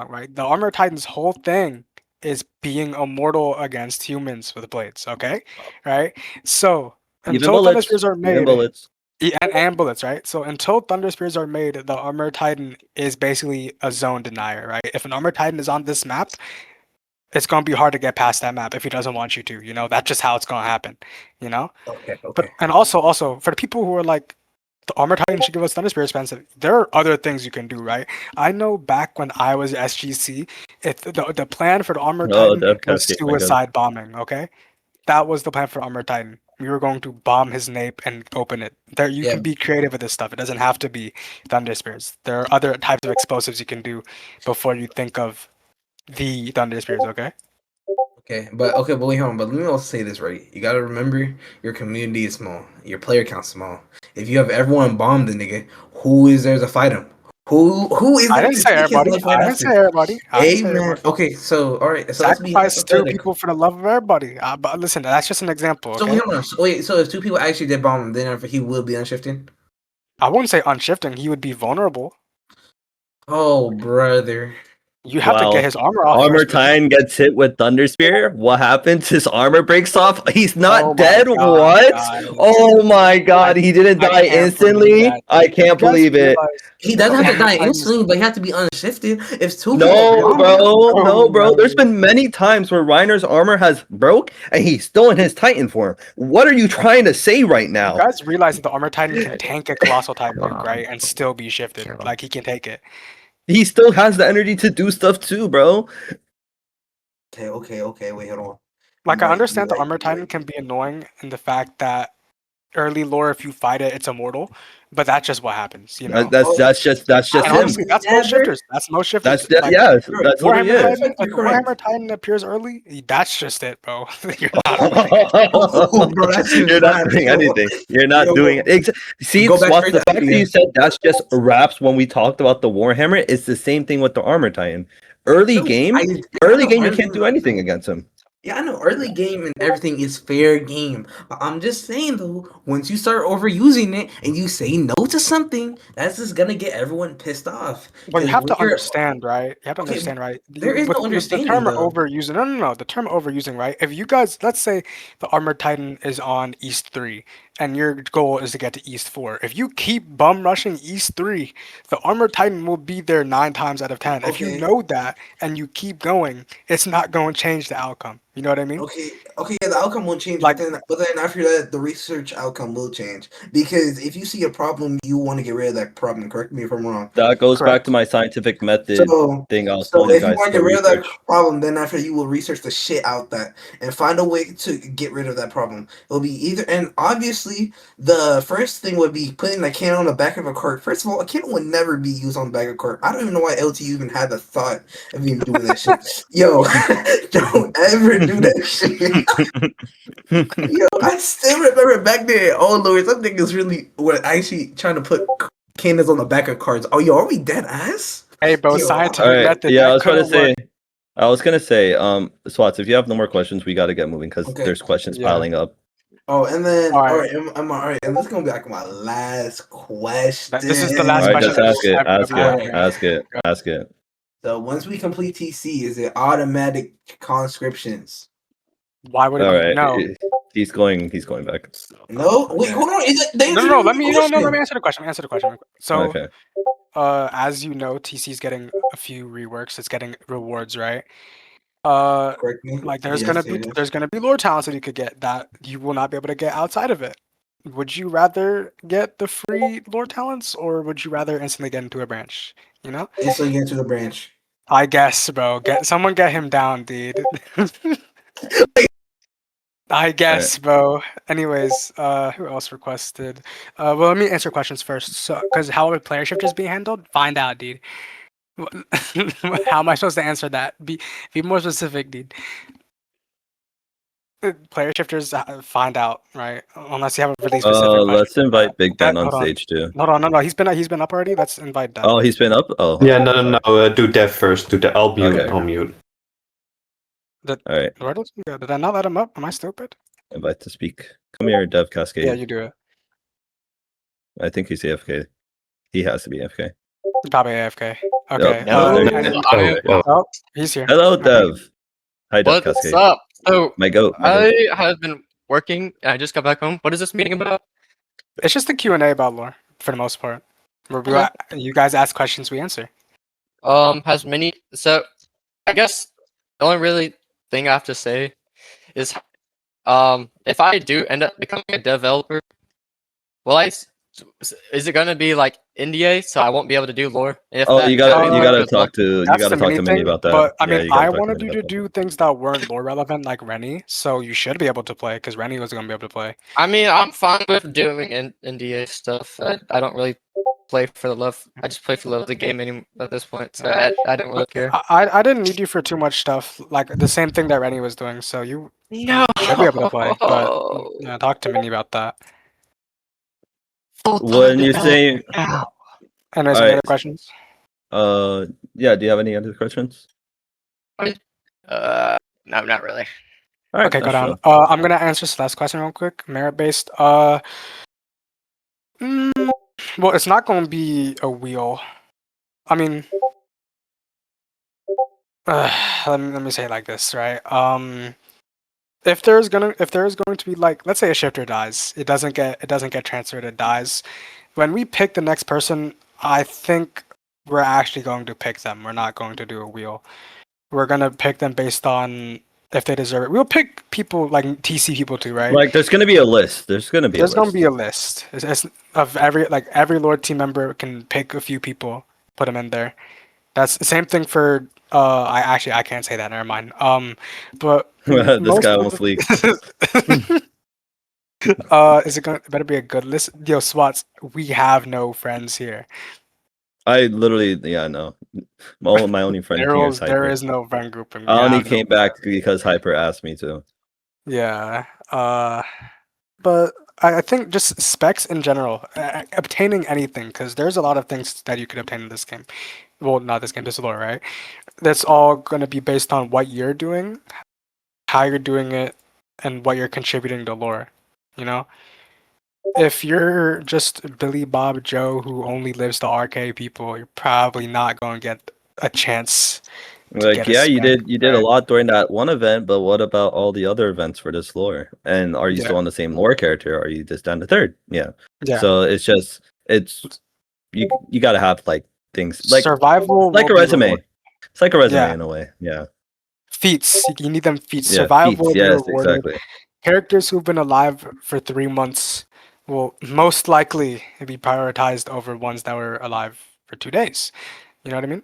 Right, the Armored Titan's whole thing is being immortal against humans with blades. Okay, right. So Even until Thunder bullets, Spears are even made, bullets. and bullets, right? So until Thunder Spears are made, the Armored Titan is basically a zone denier, right? If an Armored Titan is on this map, it's gonna be hard to get past that map if he doesn't want you to. That's just how it's gonna happen. Okay. But and also for the people who are like, the Armor Titan should give us Thunder Spirit expensive. There are other things you can do, right? I know back when I was SGC, the plan for the Armor Titan was suicide bombing. Okay, that was the plan for Armor Titan. We were going to bomb his nape and open it. You can be creative with this stuff. It doesn't have to be Thunder Spears. There are other types of explosives you can do before you think of the Thunder Spears. Okay. But wait, hold on. But let me also say this, right? You gotta remember your community is small, your player count's small. If you have everyone bomb the nigga, who is there to fight him? Who is there? I didn't say everybody. Amen. Okay, so all right, so sacrifice 2 people for the love of everybody. But listen, that's just an example. Okay? So if 2 people actually did bomb him, then he will be unshifted. I wouldn't say unshifting. He would be vulnerable. Oh, brother. You have to get his armor off. Armor Titan gets hit with Thunder Spear. What happens? His armor breaks off. He's not Oh my dead. God, what? God. Oh my God! He didn't die instantly. I can't believe it. He doesn't have to die instantly, but he has to be unshifted. If 2 No, people bro. There's been many times where Reiner's armor has broke and he's still in his Titan form. What are you trying to say right now? You guys realize that the Armor Titan can tank a Colossal Titan break, right? And still be shifted. Like, he can take it. He still has the energy to do stuff too, bro. Okay. Wait, hold on. Like, I understand the Armor Titan can be annoying in the fact that early lore, if you fight it, it's immortal. But that's just what happens, you know. That's just And him. honestly, that's most shifters. That's most shifters. That's like, yeah. That's what he Warhammer is. Titan. If You're the correct. Warhammer Titan appears early, that's just it, bro. You're not. Oh, bro, that's just You're not mad, doing yo. anything. You're not Yo, doing it. See, go back Swats, straight the to fact that India. you said that's just raps when we talked about the Warhammer, it's the same thing with the Armor Titan. Early game, I know you early- can't do anything against him. Yeah, I know early game and everything is fair game. But I'm just saying though, once you start overusing it and you say no to something, that's just gonna get everyone pissed off. Well, you 'Cause have when to you're- understand, right? You have to Okay, understand, right? there is no The understanding, term though. overusing. No. The term overusing, right? If you guys, let's say the Armored Titan is on East 3, and your goal is to get to East 4. If you keep bum rushing East 3, the Armored Titan will be there 9 times out of 10. If you Okay. know that and you keep going, it's not going to change the outcome. You know what I mean? Okay, yeah, the outcome won't change, Like- but then after that, the research outcome will change. Because if you see a problem, you want to get rid of that problem. Correct me if I'm wrong. That goes back Correct. to my scientific method So, thing. I was so telling you if you guys. want to The get rid of that research. problem, then after you will research the shit out that and find a way to get rid of that problem. It'll be either, and obviously the first thing would be putting a cannon on the back of a cart. First of all, a cannon would never be used on the back of a cart. I don't even know why LTU even had the thought of even doing that shit. Yo, don't ever do that shit. Yo, I still remember back there. Oh Lord, some niggas really were actually trying to put cannons on the back of cards. Oh, yo, are we dead ass? Hey, bro, Yo, scientific All right. method. Yeah, that I was couldn't gonna work. say. I was gonna say, Swats, if you have no more questions, we got to get moving because Okay. there's questions Yeah. piling up. Oh, and then All all right. right, all right, and this is gonna be like my last question. This is the last All right, question. just ask Alright. ask it. So once we complete TC, is it automatic conscriptions? Why would it All be? right, No. he's going back. No, wait, hold on. Is it, No. Let me answer the question. So, Okay. as you know, TC is getting a few reworks. It's getting rewards, right? Correct me. Like there's Yes, gonna be lore talents that you could get that you will not be able to get outside of it. Would you rather get the free lore talents, or would you rather instantly get into a branch? You know, instantly get into the branch. I guess, bro. Someone get him down, dude. I guess, bro. Anyways, who else requested? Well, let me answer questions first. So, because how would player shift is being handled? Find out, dude. How am I supposed to answer that? Be more specific, dude. Player shifters find out, right? Unless you have a really specific question. Let's invite Big Ben on Hold on. stage too. Hold on, no. He's been up already. Let's invite that. Oh, he's been up. Oh, Yeah, no. Do Dev first. I'll mute. Okay. I'll mute. All right, Where does he go? Did I not let him up? Am I stupid? invite to speak. Come here, Dev Cascade. Yeah, you do it. I think he's AFK. He has to be AFK. Probably AFK. Okay. Yep. And- Oh, oh, he's here. Hello, Dev. Hi, Dev What's Cascade. up? So My goat. I have been working. And I just got back home. What is this meeting about? It's just a Q&A about lore for the most part. Where Okay. you guys ask questions, we answer. Has many. So I guess the only really thing I have to say is, if I do end up becoming a developer, will is it gonna be like NDA, so I won't be able to do lore? If Oh, that- you gotta Uh, talk to That's the Minnie thing, about that. But I Yeah, mean, you gotta I talk to wanted Minnie you to about do things that weren't lore relevant, like Rennie. So you should be able to play, because Rennie was gonna be able to play. I mean, I'm fine with doing NDA stuff. I don't really play for the love. I just play for the love of the game at this point. So I don't really care. I didn't need you for too much stuff, like the same thing that Rennie was doing. So you No. should be able to play. But yeah, talk to Minnie about that. When you say, Anyways, any Alright. other questions? yeah, do you have any other questions? No, not really. All right, Okay, go that's down. chill. I'm gonna answer this last question real quick. Merit based. Well, it's not gonna be a wheel. I mean, let me say it like this, right? If there's going to be, like, let's say a shifter dies, it doesn't get transferred, it dies. When we pick the next person, I think we're actually going to pick them. We're not going to do a wheel. We're gonna pick them based on if they deserve it. We'll pick people like TC people too, right? Like, there's gonna be a list. There's gonna be a list. It's of every Lord team member can pick a few people, put them in there. That's the same thing for. I can't say that. Never mind. But This most guy of almost leaked. Is it gonna better be a good list? Yo, Swats, we have no friends here. I literally, yeah, no. My only friend here is There Hyper. is no friend group, and I we only have no came back because Hyper asked me to. Yeah. But I think just specs in general, obtaining anything, because there's a lot of things that you could obtain in this game. Well, not this game, this lore, right? That's all going to be based on what you're doing, how you're doing it, and what you're contributing to lore. You know? If you're just Billy Bob Joe who only lives to RK people, you're probably not going to get a chance to Like, get a yeah, you spec, did a right? lot during that one event, but what about all the other events for this lore? And are you Yeah. still on the same lore character? Or are you just down to third? Yeah. Yeah. So it's you gotta have like things like Survival like will a be resume. rewarded. It's like a resume Yeah. in a way. Yeah. Feats. You need them feats. Yeah. Survival Feats. will be Yes, rewarded. exactly. Characters who've been alive for 3 months will most likely be prioritized over ones that were alive for 2 days. You know what I mean?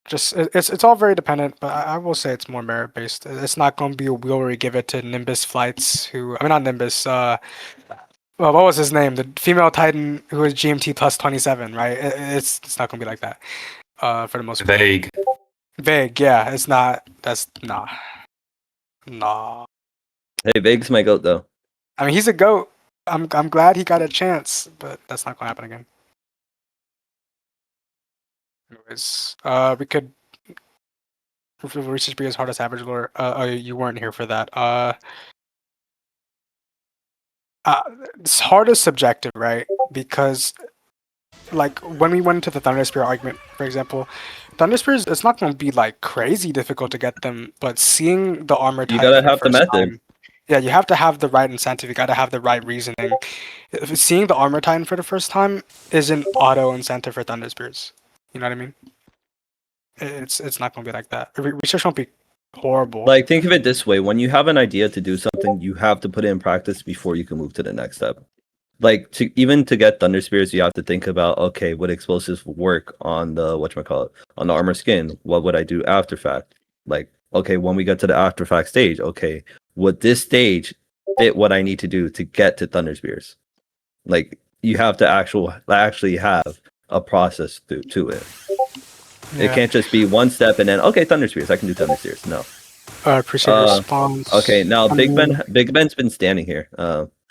Just it's all very dependent, but I will say it's more merit based. It's not going to be a wheel where you give it to Nimbus flights who I mean not Nimbus. Well, what was his name? The female Titan who was GMT plus 27, right? It's not going to be like that. For the most part. Vague. Vague, yeah. It's not. That's nah. Hey, Vig's my goat though. I mean, he's a goat. I'm glad he got a chance, but that's not gonna happen again. Anyways, we could research be as hard as average lore. Oh, you weren't here for that. It's hard as subjective, right? Because like when we went into the Thunder Spear argument, for example, Thunder Spears, it's not going to be like crazy difficult to get them, but seeing the armor You type gotta for the have the first method. time, yeah, you have to have the right incentive. You got to have the right reasoning. Seeing the armor titan for the first time is an auto incentive for Thunder Spears. You know what I mean? It's not going to be like that. Research won't be horrible. Like, think of it this way: when you have an idea to do something, you have to put it in practice before you can move to the next step. Like, to get Thunder Spears, you have to think about, okay, what explosives work on the whatchamacallit, on the armor skin? What would I do after fact? Like, okay, when we get to the after fact stage, okay, would this stage fit what I need to do to get to Thunder Spears? Like, you have to actually have a process to it. Yeah. It can't just be one step and then, okay, Thunder Spears, I can do Thunder Spears. No. I appreciate your response. Okay, now I Big mean, Big Ben's been standing here.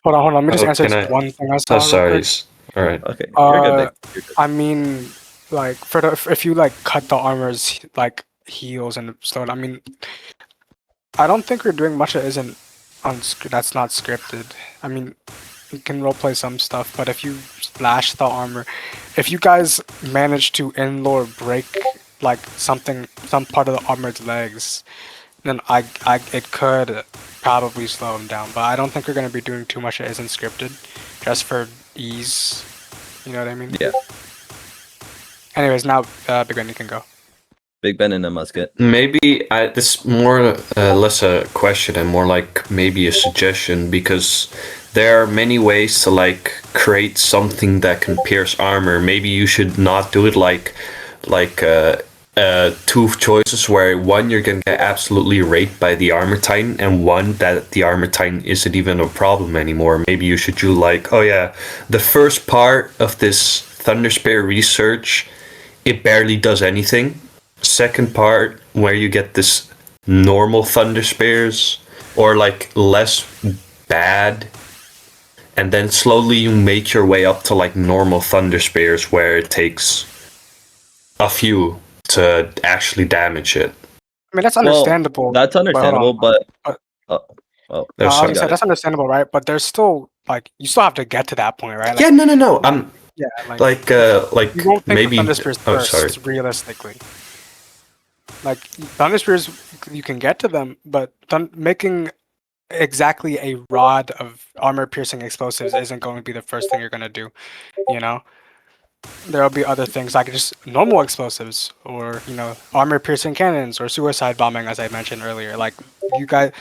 Hold on. Let me just Oh, answer can this I- one thing I saw. Oh, real sorry. quick. All right. Okay, you're good, Big. You're good. I mean, like if you like cut the armor's like heals and slow it, I mean, I don't think we're doing much that isn't that's not scripted. I mean, you can roleplay some stuff, but if you slash the armor, if you guys manage to in lore break like some part of the armored's legs, then it could probably slow him down. But I don't think we're gonna be doing too much that isn't scripted, just for ease. You know what I mean? Yeah. Anyways, now Big Ben, you can go. Big Ben and a musket. Maybe this more less a question and more like maybe a suggestion, because there are many ways to like create something that can pierce armor. Maybe you should not do it like two choices where one you're gonna get absolutely raped by the armor titan, and one that the armor titan isn't even a problem anymore. Maybe you should do like, oh yeah, the first part of this Thunder Spear research, it barely does anything. Second part where you get this normal Thunder Spears or like less bad, and then slowly you make your way up to like normal Thunder Spears where it takes a few to actually damage it. I mean, that's understandable. Well, that's hold on. understandable, but Uh, oh, I was sorry. gonna say that's understandable, right? But there's still like you still have to get to that point, right? Like, Yeah, no. I'm yeah, like you won't think maybe. of Thunder Spears Oh, first, sorry. realistically. Like Thunder Spears, you can get to them, but making exactly a rod of armor-piercing explosives isn't going to be the first thing you're gonna do. You know, there'll be other things like just normal explosives, or armor-piercing cannons, or suicide bombing, as I mentioned earlier. Like you guys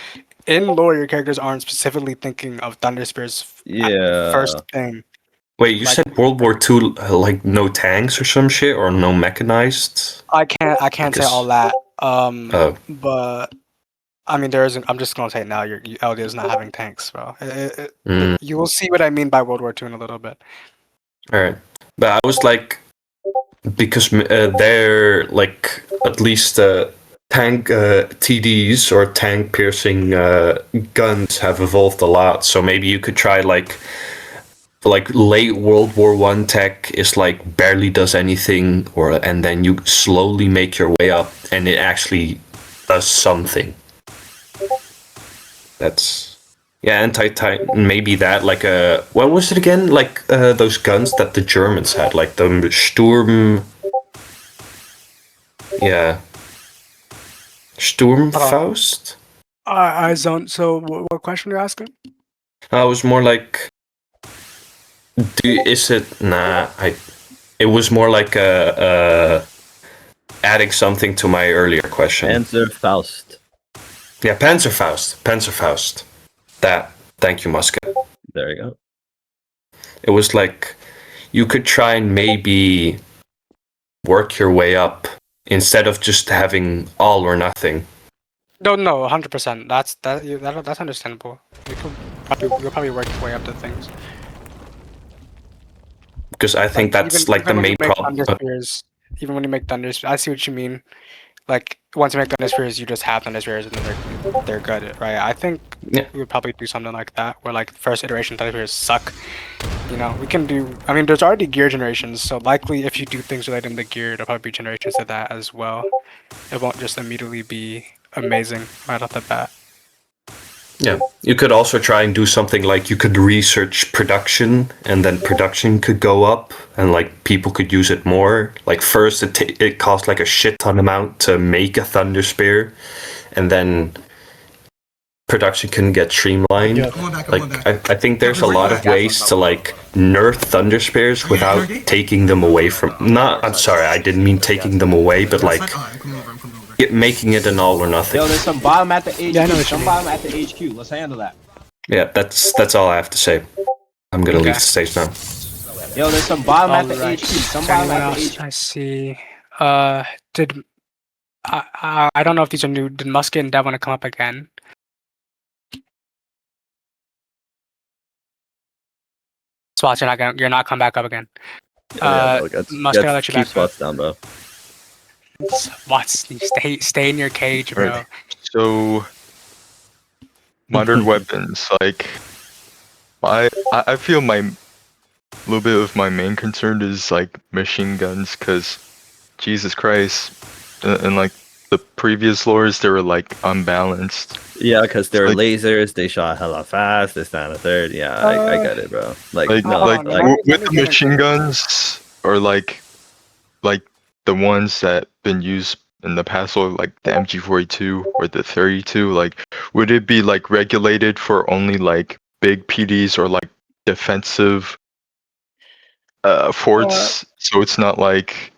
in lore, your characters aren't specifically thinking of Thunder Spears yeah. first thing. Wait, you like- said World War II, like no tanks or some shit, or no mechanized? I can't say all that. Oh. But I mean, there isn't. I'm just gonna say it now. Your LD is not having tanks, bro. Mm. You will see what I mean by World War II in a little bit. All right, but I was like, because they're like at least tank TDs or tank piercing guns have evolved a lot. So maybe you could try like late World War One tech is like barely does anything, and then you slowly make your way up, and it actually does something. That's anti-tank. Maybe that like what was it again? Like those guns that the Germans had, like the Sturm. Yeah. Sturmfaust? I zone. So, what question are you asking? I was more like, is it? Nah, it was more like adding something to my earlier question. Panzerfaust. Yeah, Panzerfaust. That. Thank you, Musket. There you go. It was like you could try and maybe work your way up instead of just having all or nothing. No, 100%. That's understandable. You'll probably work your way up to things. Because I think that's like the main problem. Even when you make thunder spheres, I see what you mean. Like once you make thunder spheres, you just have thunder spheres and then they're good, right? I think we would probably do something like that, where like first iteration thunder spheres suck. You know, we can do. I mean, there's already gear generations, so likely if you do things related to gear, there'll probably be generations of that as well. It won't just immediately be amazing right off the bat. Yeah, you could also try and do something like you could research production, and then production could go up, and like people could use it more. Like first, it costs like a shit ton amount to make a thunder spear, and then production can get streamlined. I think there's a lot of ways to like nerf thunder spears without taking them away from. I'm sorry, I didn't mean taking them away, but like making it an all or nothing. Yo, there's some bomb at the HQ. Yeah, I know what you Some mean. bomb at the HQ. Let's handle that. Yeah, that's all I have to say. I'm gonna leave the stage now. Yo, there's some bomb at the Alright. HQ. Some Is there bomb anyone at the else? HQ. I see. Did I don't know if these are new. Did Musket and Dev want to come up again? Spots, you're not coming back up again. Musket, I'll let you keep back up. spots down, bro. Spots, stay in your cage, bro. Right. So, modern weapons, like, I feel my little bit of my main concern is like machine guns, because Jesus Christ, and like the previous lores, they were like unbalanced. Yeah, because they're Like- lasers, they shot hella fast, this, that, and a third. Yeah, I get it, bro. Like, Like, no, like let me with the get machine guns, or like the ones that been used in the past, or like the MG42 or the 32, like would it be like regulated for only like big PDs or like defensive forts? So it's not like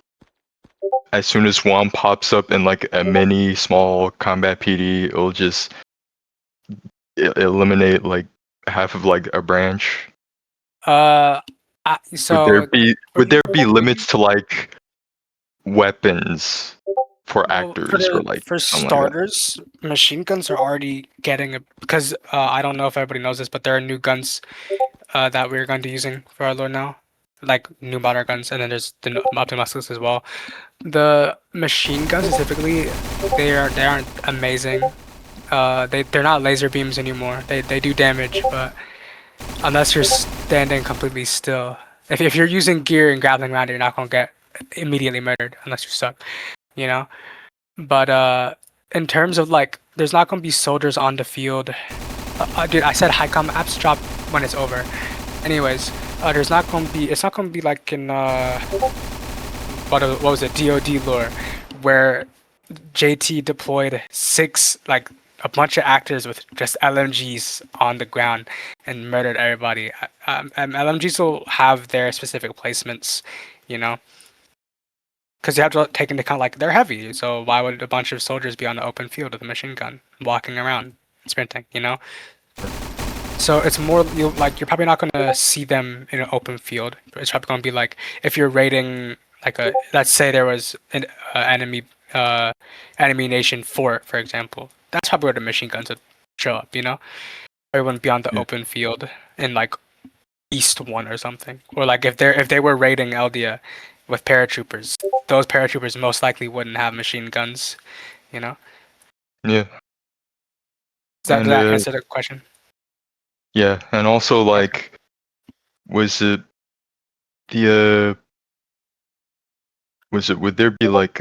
as soon as one pops up in like a mini small combat PD, it'll just eliminate like half of like a branch. So Would there be limits to like weapons for actors or like for something like that? starters, machine guns are already getting because I don't know if everybody knows this, but there are new guns that we're going to be using for our lore now, like new modern guns, and then there's the Optimuscles as well. The machine guns specifically, they aren't amazing. They're not laser beams anymore. They do damage, but unless you're standing completely still, if you're using gear and grappling around, you're not gonna get immediately murdered unless you suck, you know. But in terms of like, there's not gonna be soldiers on the field. Dude, I said high com apps drop when it's over. Anyways, there's not gonna be. It's not gonna be like in what was it, DoD lore, where JT deployed a bunch of actors with just LMGs on the ground and murdered everybody. LMGs will have their specific placements, you know, because you have to take into account like they're heavy. So why would a bunch of soldiers be on the open field with a machine gun, walking around, sprinting, you know? So it's more you're probably not gonna see them in an open field. It's probably gonna be like if you're raiding like let's say there was an enemy nation fort, for example. that's probably where the machine guns would show up. You know, or it wouldn't be on the Yeah. open field in like East 1 or something. Or like if they were raiding Eldia with paratroopers, those paratroopers most likely wouldn't have machine guns. You know, Yeah. does And that answer the question? yeah, and also like, was it the would there be like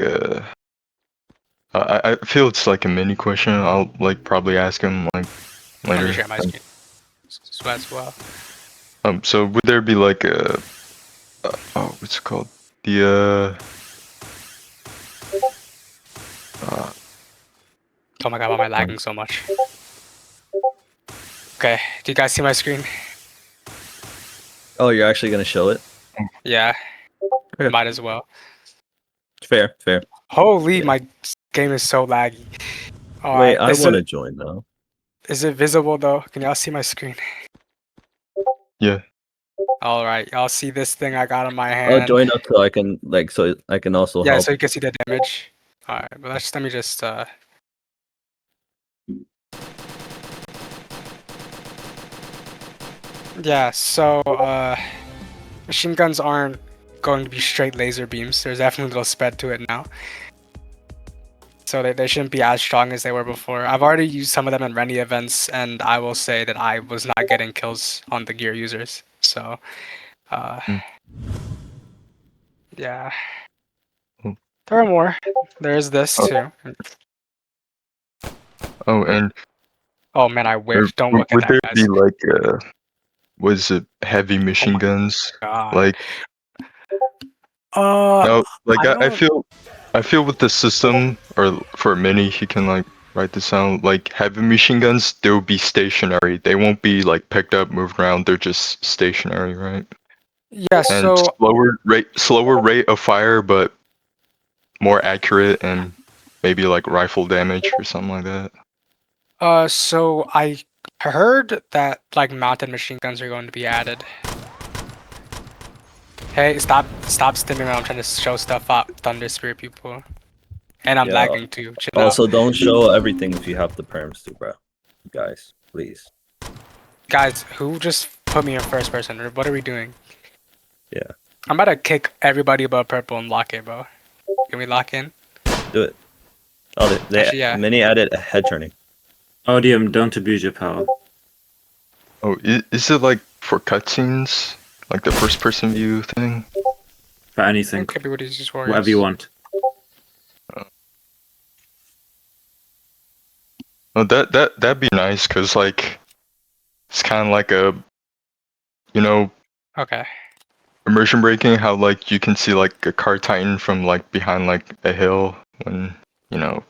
I feel it's like a mini question. I'll like probably ask him like Let me later. share my screen as well. So would there be like a oh, what's it called? The Oh my god, why am I lagging so much? Okay, do you guys see my screen? Oh, you're actually gonna show it? Yeah, Okay. might as well. Fair, fair. Holy, Yeah. my game is so laggy. All Wait, right, I want to join though. Is it visible though? Can y'all see my screen? yeah. All right, y'all see this thing I got in my I'll hand? join up so I can so I can also Yeah, help. so you can see the damage. All right, but let me just yeah, so machine guns aren't going to be straight laser beams. There's definitely a little sped to it now. So they shouldn't be as strong as they were before. I've already used some of them in Rennie events, and I will say that I was not getting kills on the gear users. So, yeah. Hmm. There are more. There's this too. Oh, and Oh man, I wish. Don't look at would that, there guys. be like was it heavy machine my guns? God. Like no, like I I don't- feel with the system or for a mini, you can like write this down. Like heavy machine guns, they will be stationary. They won't be like picked up, moved around. They're just stationary, right? Yeah, And so slower rate of fire, but more accurate and maybe like rifle damage or something like that. so I heard that like mounted machine guns are going to be added. Hey, stop stimming when I'm trying to show stuff up, Thunder Spirit people. And I'm Yeah. lagging too. Chill out. Also, don't show everything if you have the perms too, bro. Guys, please. Guys, who just put me in first person? Or what are we doing? Yeah. I'm about to kick everybody above purple and lock it, bro. Can we lock in? Do it. Oh, they Actually, yeah. many added a head turning. Odium, don't abuse your power. Oh, is it like for cutscenes, like the first person view thing? For anything. Everybody's just warriors. Whatever you want. Oh, that'd be nice, cause like it's kind of like a, you know, Okay. immersion breaking. How like you can see like a car titan from like behind like a hill when you know,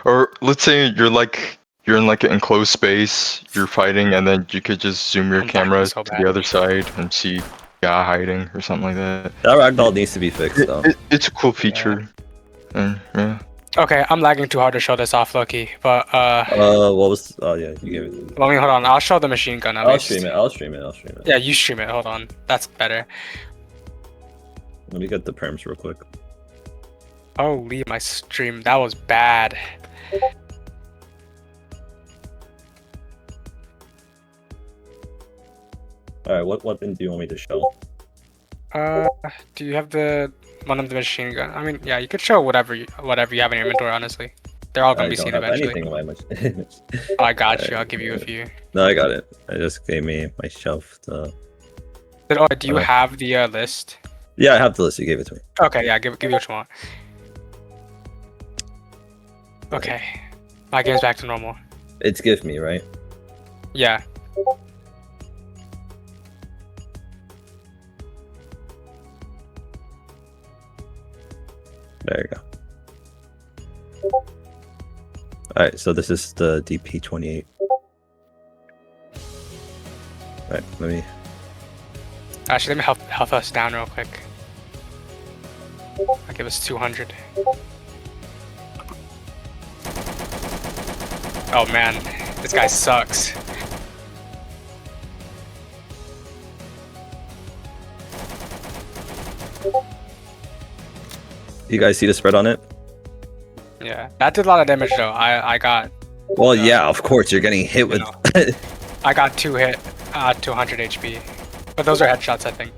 or let's say you're in like an enclosed space, you're fighting, and then you could just zoom your I'm camera lagging so to bad. the other side and see guy hiding or something like that. That ragdoll needs to be fixed though. It's a cool feature. And yeah. Okay, I'm lagging too hard to show this off, Loki. But What was? Oh yeah, you gave it. let me hold on. I'll show the machine gun at I'll least. stream it. I'll stream it. I'll stream it. Yeah, you stream it. Hold on. That's better. Let me get the perms real quick. Holy, my stream. That was bad. All right, what weapon do you want me to show? Do you have the one of the machine gun? I mean, yeah, you could show whatever you have in your inventory. Honestly, they're all gonna I be don't seen have eventually. anything in my Oh, I got you. I'll give you a few. No, I got it. I just gave me my shelf. Do you have the list? Yeah, I have the list. You gave it to me. Okay, yeah, give me what you want. Okay, my game's back to normal. It's give me, right? Yeah. There you go. All right, so this is the DP28. All right, let me. Actually, let me help us down real quick. I'll give us 200. Oh man, this guy sucks. You guys see the spread on it? Yeah, that did a lot of damage though. I got Well, yeah, of course you're getting hit with. I got 2 hit, 200 HP. But those are headshots, I think.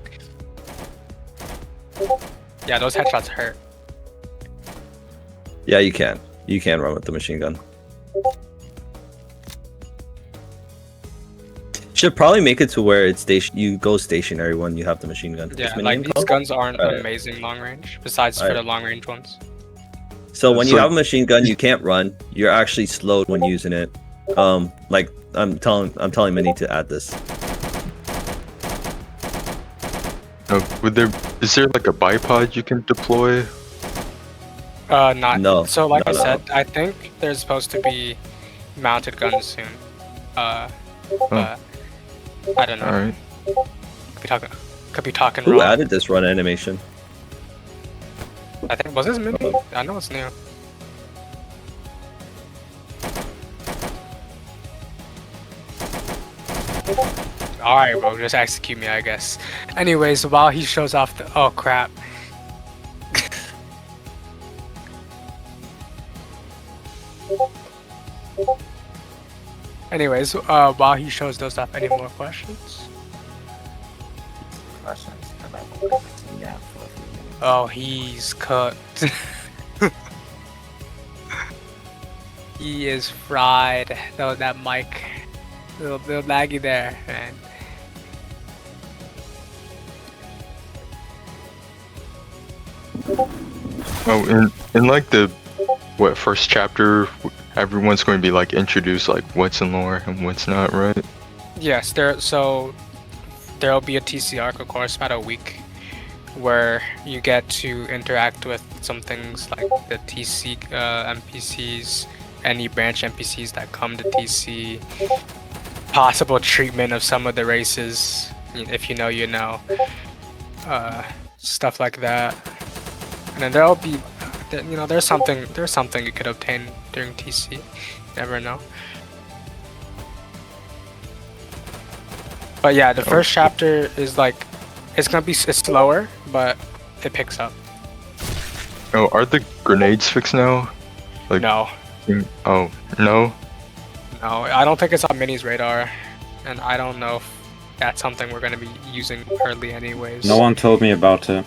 Yeah, those headshots hurt. Yeah, you can. You can run with the machine gun. Should probably make it to where it's you go stationary when you have the machine gun. Yeah, like these guns aren't amazing long range, besides for the long range ones. So when you have a machine gun, you can't run. You're actually slowed when using it. Like I'm telling Minnie to add this. Is there like a bipod you can deploy? Not. No. So like No, I no. said, I think there's supposed to be mounted guns soon. But I don't know. Alright. Could be talking Who wrong. added this run animation? I think was this Mini? I know it's new. Alright, bro, just execute me, I guess. Anyways, while he shows off the. Oh, crap. Anyways, while he shows those off, any more questions? Oh, he's cooked. He is fried. Though that mic, little laggy there, man. Oh, in like the first chapter, everyone's going to be like introduced like what's in lore and what's not, right? Yes, there'll be a TC arc, of course, about a week, where you get to interact with some things like the TC NPCs, any branch NPCs that come to TC, possible treatment of some of the races, if you know, you know, stuff like that. And then there'll be, there's something you could obtain during TC. You never know. But yeah, the first chapter is like, it's slower, but it picks up. Oh, are the grenades fixed now? Like, No. Oh, no? No, I don't think it's on Mini's radar, and I don't know if that's something we're going to be using early anyways. No one told me about it.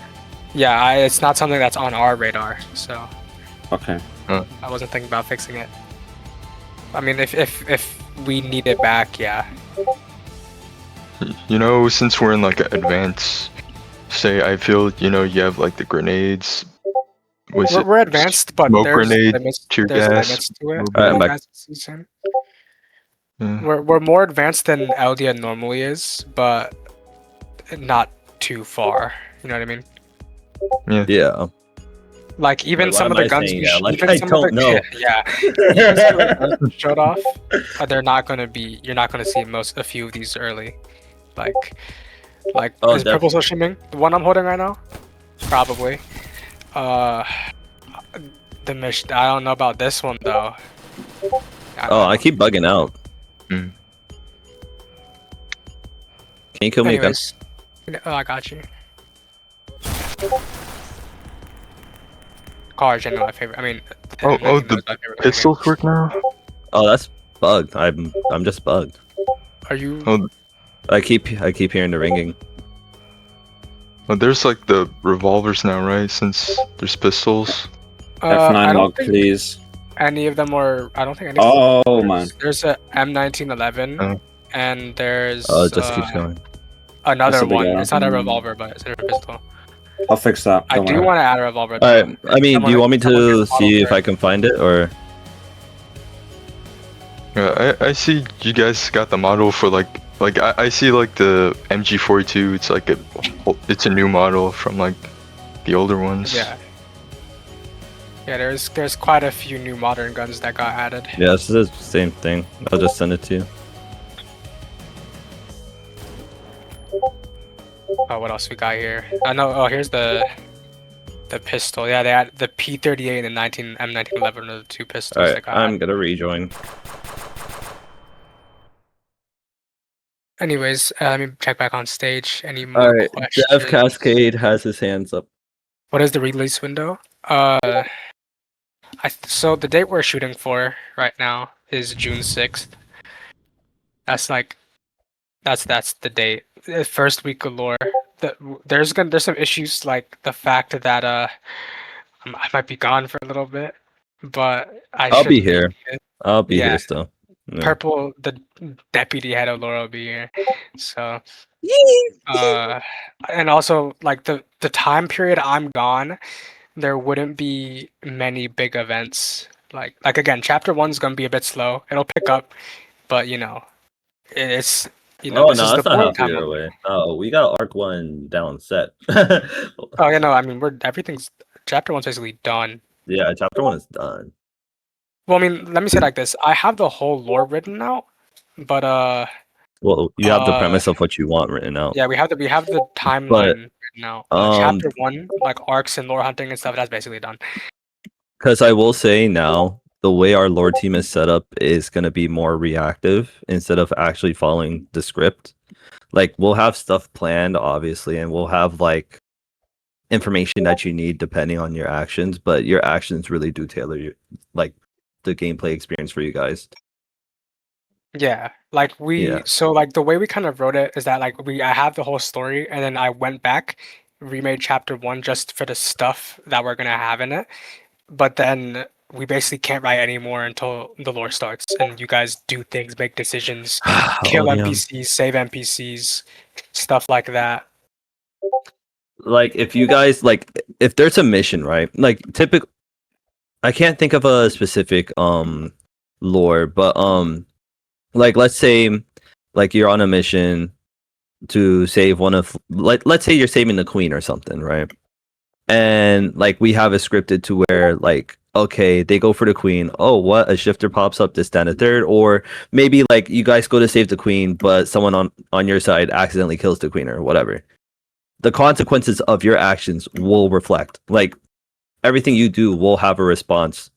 Yeah, it's not something that's on our radar, so Okay. I wasn't thinking about fixing it. I mean, if we need it back, yeah. You know, since we're in like an advanced, say, I feel, you have like the grenades. We're advanced, but smoke there's grenade, limits, tear there's gas, limits to it. mobile- As season. Yeah. We're more advanced than Eldia normally is, but not too far. You know what I mean? Yeah. Like even Wait, why some am of the I guns, saying we that? sh- Like, even I some don't of the, know. Yeah, even some of the guns we showed off, they're not gonna be. You're not gonna see a few of these early. Like Oh, is purple so shimming? The one I'm holding right now, probably. I don't know about this one though. I keep bugging out. Mm. Can you kill me again? Anyways, oh, I got you. Car generally my favorite. I mean, Oh, Magnum the is my favorite car pistols work now? Oh, that's bugged. I'm just bugged. game. Are you? Oh, I keep hearing the ringing. well, there's like the revolvers now, right? Since there's pistols. I F9 don't log, think please. any of them were. I don't think any. Of them Oh man. There's a M1911, Oh. and there's Oh, it just keeps going. another That's a big one. arrow. It's not a revolver, but it's a pistol. I'll fix that. I Don't do worry. want to add a revolver. All right. I mean, do you want me to see if I can find it, or? Yeah, I see you guys got the model for like I see like the MG42. It's like it's a new model from like the older ones. Yeah. Yeah, there's quite a few new modern guns that got added. Yeah, it's the same thing. I'll just send it to you. Oh, what else we got here? I know. Oh, here's the pistol. Yeah, they had the P38 and the M1911 are the two pistols All that right, got I'm added. gonna rejoin. Anyways, let me check back on stage. Any more All right, questions? Dev Cascade has his hands up. What is the release window? So the date we're shooting for right now is June 6th. That's like that's the date. First week of lore. There's some issues like the fact that I might be gone for a little bit, but I I'll should be be here. good. I'll be Yeah, here still. Yeah. Purple, the deputy head of lore will be here. So and also like the time period I'm gone, there wouldn't be many big events. Like again, chapter one's gonna be a bit slow. It'll pick up, but it's Oh this no, is the that's not boring half a time year of. away. Oh, we got Arc One down set. Oh yeah, no, I mean everything's chapter one's basically done. Yeah, chapter one is done. Well, I mean, let me say it like this: I have the whole lore written out, but Well, you have the premise of what you want written out. yeah, we have the But timeline written out. Chapter one, like arcs and lore hunting and stuff, that's basically done. because I will say now, the way our lore team is set up is going to be more reactive instead of actually following the script. Like we'll have stuff planned, obviously, and we'll have like information that you need depending on your actions, but your actions really do tailor your like the gameplay experience for you guys. Yeah, like Yeah. so like the way we kind of wrote it is that like I have the whole story and then I went back, remade chapter one just for the stuff that we're gonna have in it, but then we basically can't write anymore until the lore starts and you guys do things, make decisions, kill Oh, yeah. NPCs, save NPCs, stuff like that. Like if you guys like if there's a mission, right? Like typical I can't think of a specific lore, but like let's say like you're on a mission to save one of like let's say you're saving the queen or something, right? And like we have it scripted to where like okay, they go for the queen. Oh, what? A shifter pops up, this, that, and a third. Or maybe like you guys go to save the queen, but someone on your side accidentally kills the queen or whatever. The consequences of your actions will reflect. Like everything you do will have a response,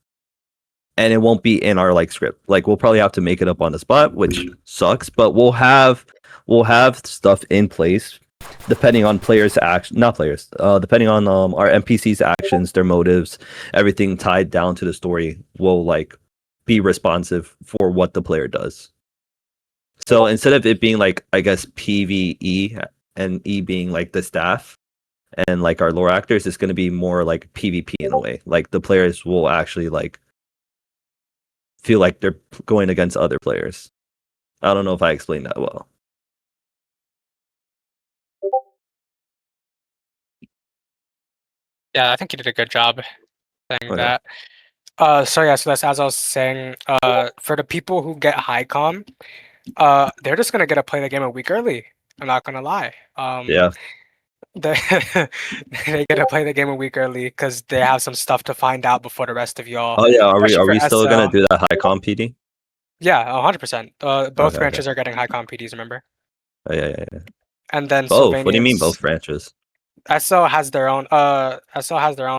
and it won't be in our like script. Like we'll probably have to make it up on the spot, which sucks. But we'll have stuff in place depending on players' action, not players. Depending on our NPCs' actions, their motives, everything tied down to the story will like be responsive for what the player does. So instead of it being like I guess PVE and E being like the staff and like our lore actors, it's going to be more like PvP in a way. Like the players will actually like feel like they're going against other players. I don't know if I explained that well. Yeah, I think you did a good job saying Okay. that. So yeah, so that's as I was saying. For the people who get high com, they're just gonna get to play the game a week early. I'm not gonna lie. Yeah. They they get to play the game a week early because they have some stuff to find out before the rest of y'all. Oh yeah. Are we Especially are for we still gonna SL. do that high comp PD? Yeah, 100%. Both Okay. branches are getting high comp PDs, remember? Oh, yeah. And then Both. What do you mean Sylvanians. both branches? SL has their own. SL has their own.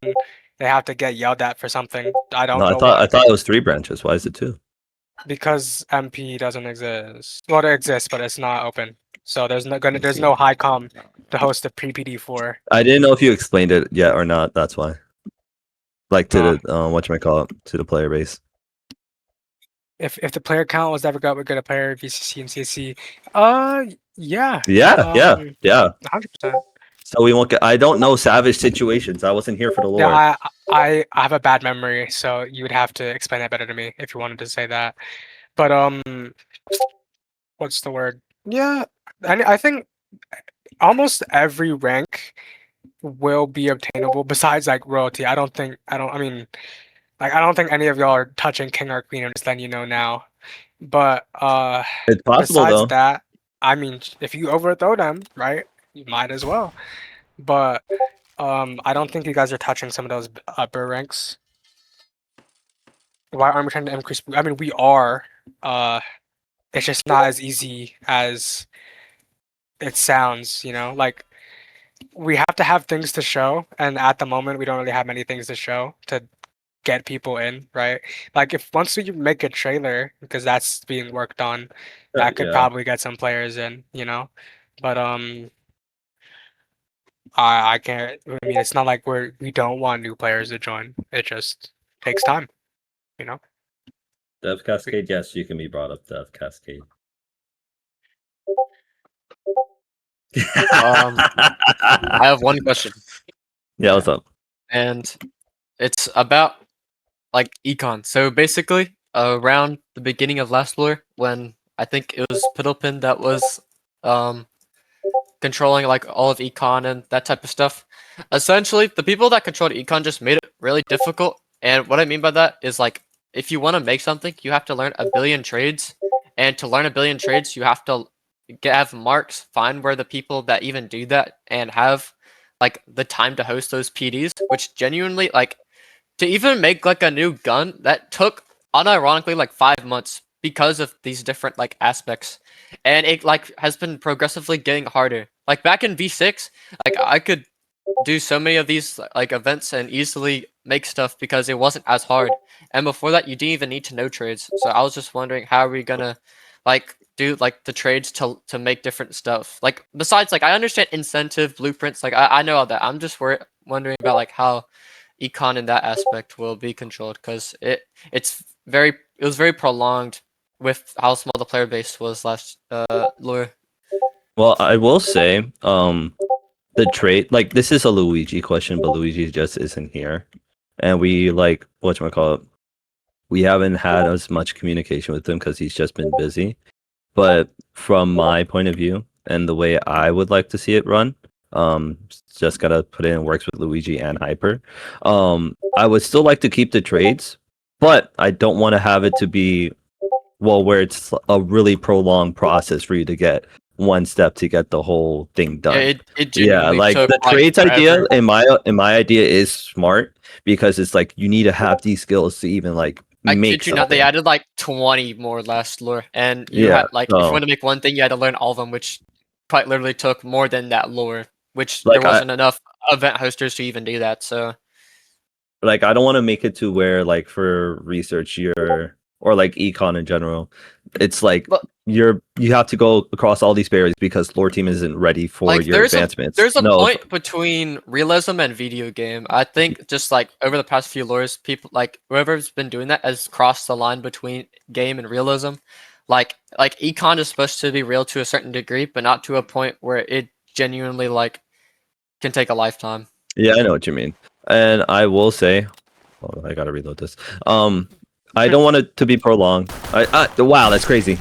They have to get yelled at for something. I No, don't I know thought why. I thought it was 3 branches. Why is it 2? Because MP doesn't exist. Well, it exists, but it's not open. So there's Let's see. no high com to host a pre-PD for. I didn't know if you explained it yet or not. That's why. Like to Uh, the whatchamacallit, to the player base. if the player count was ever good, we're gonna player VCC and CC. Yeah. Yeah. 100%. So we won't get. I don't know savage situations. I wasn't here for the lore. Yeah, I have a bad memory, so you would have to explain that better to me if you wanted to say that. But what's the word? Yeah, I think almost every rank will be obtainable besides like royalty. I mean, like I don't think any of y'all are touching king or queen. I'm just letting you know now. But It's possible besides though. that, I mean, if you overthrow them, right, you might as well. But I don't think you guys are touching some of those upper ranks. Why aren't we trying to increase? I mean, we are. It's just not as easy as it sounds. Like we have to have things to show, and at the moment, we don't really have many things to show to get people in, right? Like if once we make a trailer, because that's being worked on, that could Yeah. probably get some players in. But I can't. I mean, it's not like we don't want new players to join. It just takes time, you know. Dev Cascade, yes, you can be brought up Dev Cascade. I have one question, Yeah, what's up? and it's about like econ. So basically, around the beginning of last lore, when I think it was Piddlepin that was um controlling like all of econ and that type of stuff. Essentially, the people that controlled econ just made it really difficult. And what I mean by that is like if you want to make something, you have to learn a billion trades, and to learn a billion trades, you have to have marks, find where the people that even do that and have like the time to host those PDs, which genuinely like to even make like a new gun that took unironically like 5 months because of these different like aspects, and it like has been progressively getting harder. Like back in V6, like I could do so many of these like events and easily make stuff because it wasn't as hard, and before that you didn't even need to know trades. So I was just wondering, how are we gonna like do like the trades to make different stuff, like besides like I understand incentive blueprints, like I know all that. I'm just wondering about like how econ in that aspect will be controlled, because it was very prolonged with how small the player base was last lure. Well, I will say, the trade, like, this is a Luigi question, but Luigi just isn't here, and we like whatchamacallit, we haven't had as much communication with him because he's just been busy. But from my point of view and the way I would like to see it run, just gotta put in works with Luigi and Hyper. I would still like to keep the trades, but I don't want to have it to be where it's a really prolonged process for you to get one step to get the whole thing done. It genuinely like took the like trades forever. idea in my idea is smart, because it's like you need to have these skills to even like I make kid you not, they something. added like 20 more last lore, and you Yeah, had like if you so- want to make one thing, you had to learn all of them, which quite literally took more than that lore, which Like, there wasn't enough event hosters to even do that. So like I don't want to make it to where like for research you're, or like econ in general, it's like But- you have to go across all these barriers because lore team isn't ready for like your advancements. there's a No, point between realism and video game. I think just like over the past few lores, people like whoever's been doing that has crossed the line between game and realism. Like econ is supposed to be real to a certain degree, but not to a point where it genuinely like can take a lifetime. yeah, I know what you mean. And I will say, hold on, I gotta reload this. I don't want it to be prolonged. Wow, that's crazy.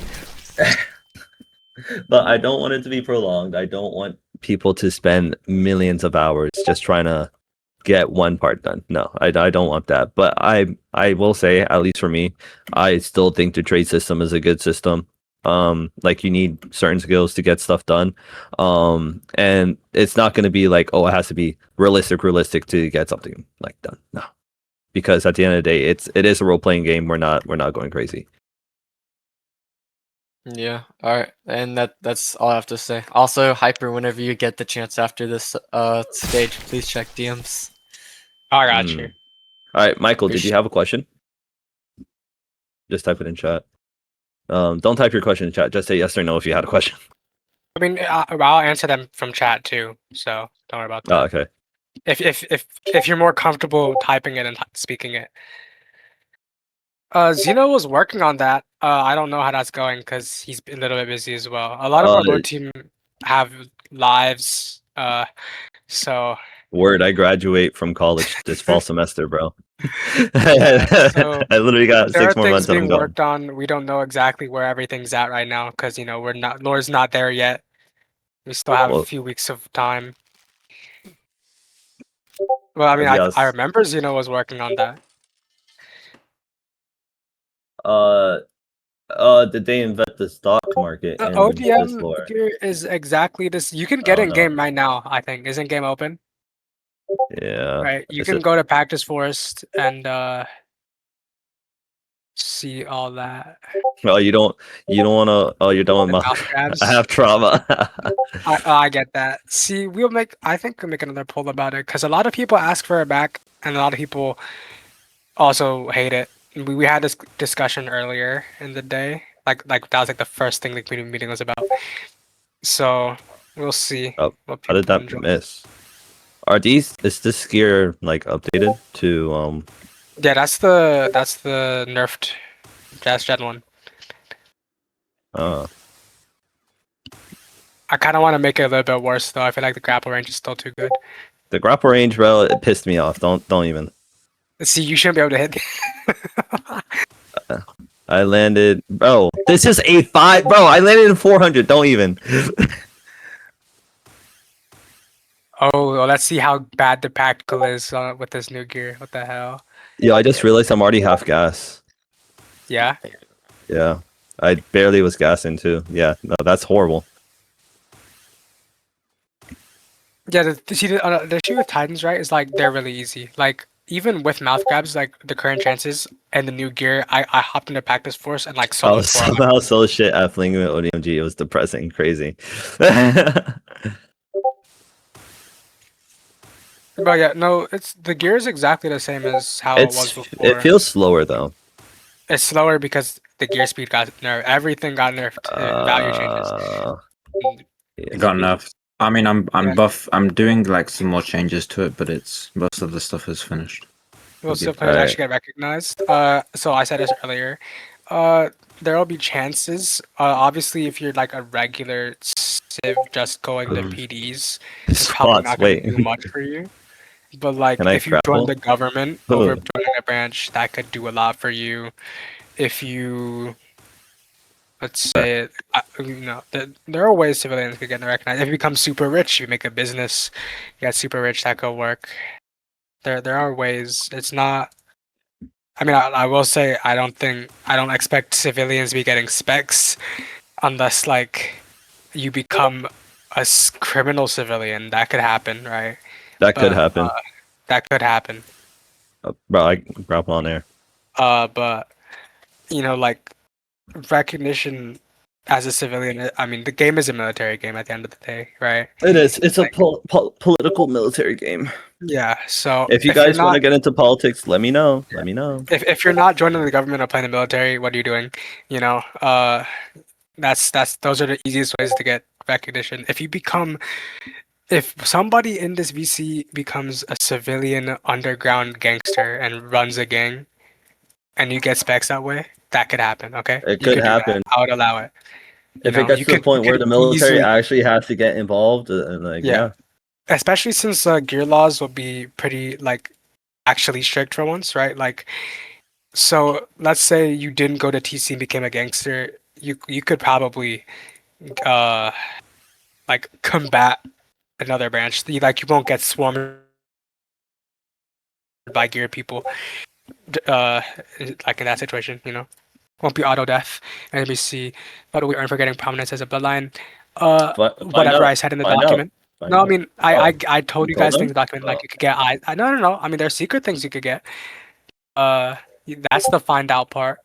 But I don't want it to be prolonged. I don't want people to spend millions of hours just trying to get one part done. No, I don't want that. But I will say, at least for me, I still think the trade system is a good system. Like you need certain skills to get stuff done. And it's not going to be like, oh, it has to be realistic to get something like done. No, because at the end of the day, it is a role playing game. We're not going crazy. Yeah, all right, and that's all I have to say. Also, Hyper, whenever you get the chance after this stage, please check DMs. I got you. All right, Michael, did you have a question? Just type it in chat. Don't type your question in chat. Just say yes or no if you had a question. I mean, I'll answer them from chat too, so don't worry about that. Oh, okay. If you're more comfortable typing it and speaking it. Zeno was working on that. I don't know how that's going because he's a little bit busy as well. A lot of our board team have lives, so. Word, I graduate from college this fall semester, bro. Yeah, so I literally got there 6 are more things months and I'm being gone. worked on. We don't know exactly where everything's at right now because Lore's not there yet. We still have a few weeks of time. Well, I mean, Yes. I remember Zeno was working on that. Did they invent the stock market The in this ODM lore? here is exactly this. You can get in game right now, I think. Isn't game open? Yeah. Right. You can go to Practice Forest and see all that. Oh, you don't want to. Oh, you're done with Mouse grabs. I have trauma. I get that. See, I think we'll make another poll about it because a lot of people ask for it back, and a lot of people also hate it. We had this discussion earlier in the day. Like that was like the first thing the community meeting was about. So we'll see. Oh, what how did people that enjoy. miss? Is this gear like updated to Yeah, that's the nerfed Just Gen 1. Oh. I kind of want to make it a little bit worse though. I feel like the grapple range is still too good. The grapple range, bro, it pissed me off. Don't even. See, you shouldn't be able to hit. I landed, bro. This is a 5, bro. I landed in 400. Don't even. Oh, well, let's see how bad the practical is with this new gear. What the hell? Yo, I just realized I'm already half gas. Yeah. Yeah, I barely was gassing too. Yeah, no, that's horrible. Yeah, the issue with Titans, right, is like they're really easy. Like even with mouth grabs, like the current chances and the new gear, I hopped into practice force and like I soloed was for somehow so shit at flinging with ODMG. It was depressing, crazy. But yeah, no, it's the gear is exactly the same as how it was before. It feels slower though. It's slower because the gear speed got nerfed. Everything got nerfed. Value changes. It got nerfed. I mean, I'm buff. I'm doing like some more changes to it, but it's most of the stuff is finished. Most Okay. of players Alright. actually get recognized. So I said this earlier. There will be chances. Obviously, if you're like a regular civ just going to PDs, it's probably Spots, not going wait. to do much for you. But like, Can I if you join grapple? the government over joining a branch, that could do a lot for you. If you, let's say, there are ways civilians could get recognized. If you become super rich, you make a business, you get super rich, that could work. There are ways. It's not. I mean, I will say I don't expect civilians to be getting specs unless like you become a criminal civilian. That could happen, right? That could But, happen. That could happen. Bro, I grapple on there. But like recognition as a civilian. I mean, the game is a military game at the end of the day, right? It is. It's Like- a political military game. Yeah. So If you you're guys want not- to get into politics, let me know. Let me know. if you're not joining the government or playing the military, what are you doing? That's those are the easiest ways to get recognition. If somebody in this VC becomes a civilian underground gangster and runs a gang, and you get specs that way, that could happen. Okay, It You could do that. happen. I would allow it. If You it know, gets you to the could- point you where could the military easily- actually has to get involved, and like Yeah. yeah. especially since gear laws will be pretty like actually strict for once, right? Like, so let's say you didn't go to TC and became a gangster, you could probably like combat another branch. You won't get swarmed by gear people. Like in that situation, won't be auto death. And we see what do we earn for getting prominence as a bloodline? Whatever I said in the document. No, I mean, I told you guys things in the document, like you could get eyes. No. I mean, there's secret things you could get. That's the find out part.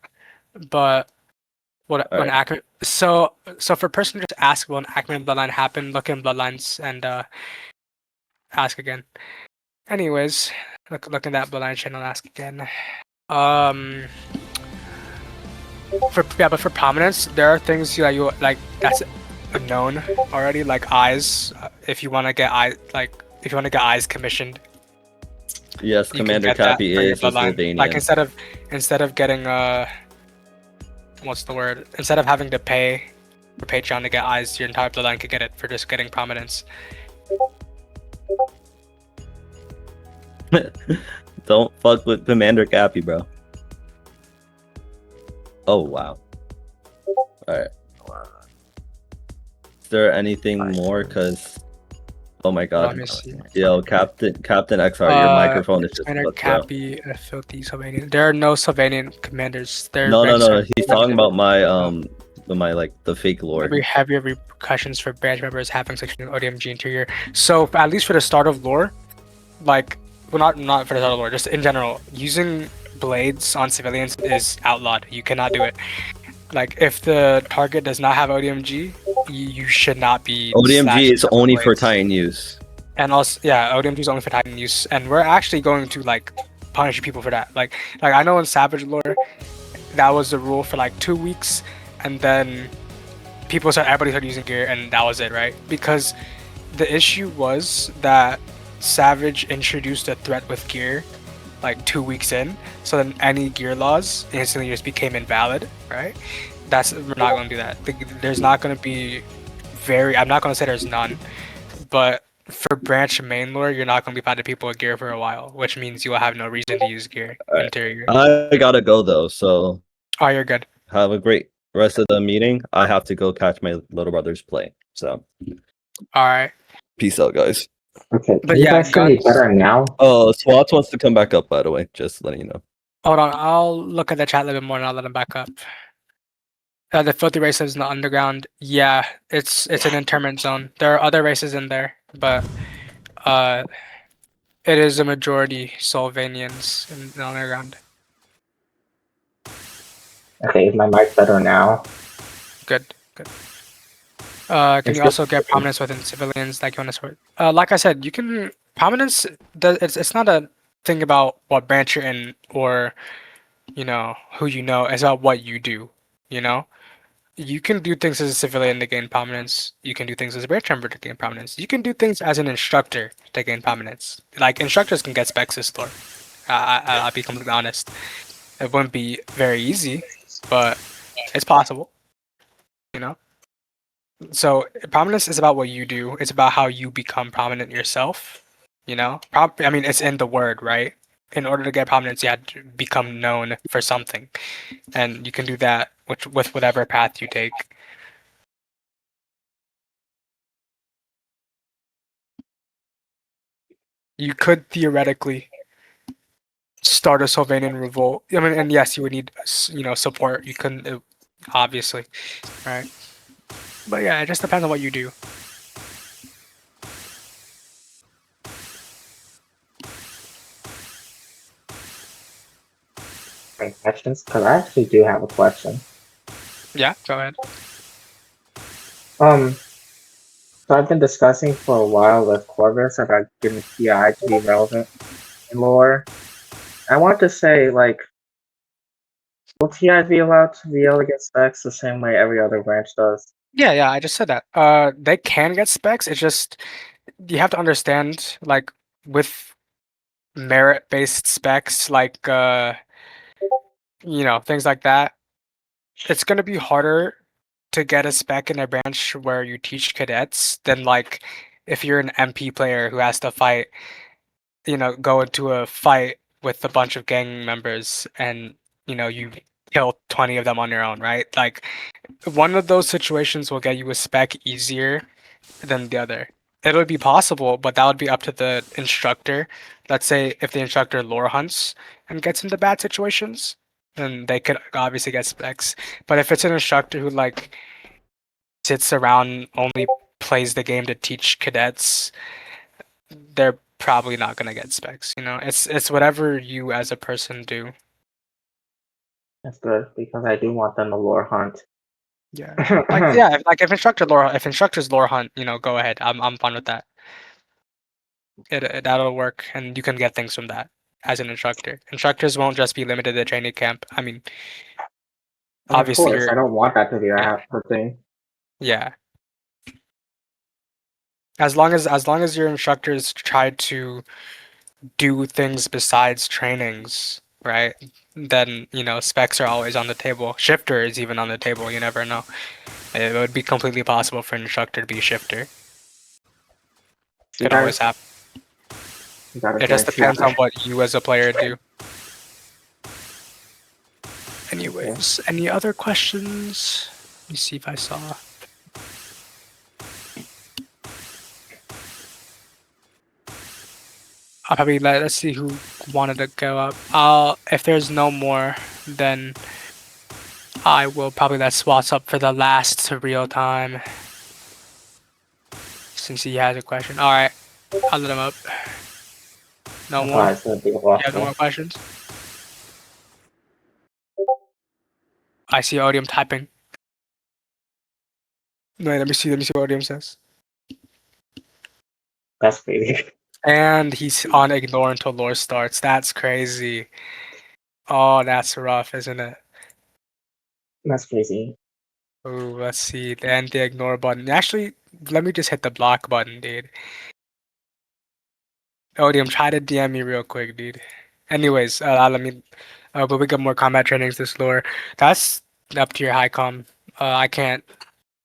But when accurate, so for a person to just ask, will an accurate bloodline happen? Look in bloodlines and ask again. Anyways, look in that bloodline channel. Ask again. But for prominence, there are things you like that's known already, like eyes. If you want to get eyes commissioned, Yes, you can Commander get that Cappy for your is a bloodline. Slovenian. Like instead of getting what's the word? Instead of having to pay for Patreon to get eyes, your entire bloodline could get it for just getting prominence. Don't fuck with Commander Cappy, bro. Oh wow. Alright. Is there anything more? Cause oh my Let god. me see. Yo, Captain XR, your microphone is just Commander fucked up. Cappy, a filthy Sylvanian. There are no Sylvanian commanders. They're No. registered- He's talking about my like the fake lore. Every heavier repercussions for branch members having section of ODMG interior. So at least for the start of lore, like, well, not for the start of lore, just in general, using blades on civilians is outlawed. You cannot do it. Like, if the target does not have ODMG, you should not be. ODMG slashing is them with only for blades. Titan use. And also, yeah, ODMG is only for Titan use, and we're actually going to like punish people for that. Like I know in Savage lore, that was the rule for like 2 weeks, and then everybody started using gear, and that was it, right? Because the issue was that Savage introduced a threat with gear like 2 weeks in. So then any gear laws instantly just became invalid, right? We're not going to do that. There's not going to be I'm not going to say there's none, but for branch main lore, you're not going to be finding people with gear for a while, which means you will have no reason to use gear Alright. interior. I gotta go though, so Oh, you're good. have a great rest of the meeting. I have to go catch my little brother's play. So All right. peace out, guys. Okay, But can you yeah, guys hear me guns. better now? Oh, Swats wants to come back up, by the way. Just letting you know. Hold on, I'll look at the chat a little bit more and I'll let him back up. The filthy races in the underground. Yeah, it's an internment zone. There are other races in there, but it is a majority Solvanians in the underground. Okay, is my mic better now? Good, good. Can It's you also get prominence within civilians like you want to sort? Like I said, you can prominence. It's not a thing about what branch you're in or who you know. It's about what you do. You know, you can do things as a civilian to gain prominence. You can do things as a branch member to gain prominence. You can do things as an instructor to gain prominence. Like instructors can get specs this store. I'll be completely honest. It wouldn't be very easy, but it's possible. You know. So prominence is about what you do. It's about how you become prominent yourself. You know, I mean, it's in the word, right? In order to get prominence, you have to become known for something, and you can do that with whatever path you take. You could theoretically start a Sylvanian revolt. I mean, and yes, you would need support. You couldn't obviously, right? But yeah, it just depends on what you do. Any questions? Because I actually do have a question. Yeah, go ahead. So I've been discussing for a while with Corvus about getting TI to be relevant in lore. I want to say, like, will TI be allowed to be able to get specs the same way every other branch does? Yeah, I just said that. They can get specs. It's just you have to understand, like, with merit-based specs, like things like that. It's gonna be harder to get a spec in a branch where you teach cadets than like if you're an MP player who has to fight, go into a fight with a bunch of gang members and you kill 20 of them on your own, right? Like one of those situations will get you a spec easier than the other. It would be possible, but that would be up to the instructor. Let's say if the instructor lore hunts and gets into bad situations, then they could obviously get specs. But if it's an instructor who like sits around, only plays the game to teach cadets, they're probably not gonna get specs. It's whatever you as a person do. That's good, because I do want them to lore hunt. Yeah, if instructors lore hunt, go ahead. I'm fine with that. That'll work, and you can get things from that as an instructor. Instructors won't just be limited to training camp. I mean, obviously, of course, I don't want that to be the thing. Yeah. As long as your instructors try to do things besides trainings, right? Then specs are always on the table. Shifter is even on the table. You never know. It would be completely possible for an instructor to be a shifter. Could always happen. It just depends on what you as a player do. Anyways, any other questions? Let me see if I saw. I'll probably let's see who wanted to go up. If there's no more, then I will probably let Swats up for the last real time. Since he has a question. Alright. I'll let him up. No more? You have no more questions? I see Odium typing. Wait, let me see what Odium says. That's crazy. And he's on ignore until lore starts. That's crazy. Oh, that's rough, isn't it? That's crazy. Oh, let's see. The anti-ignore button. Actually, let me just hit the block button, dude. Odium, try to DM me real quick, dude. Anyways, let me. But we got more combat trainings this lore. That's up to your high com. I can't.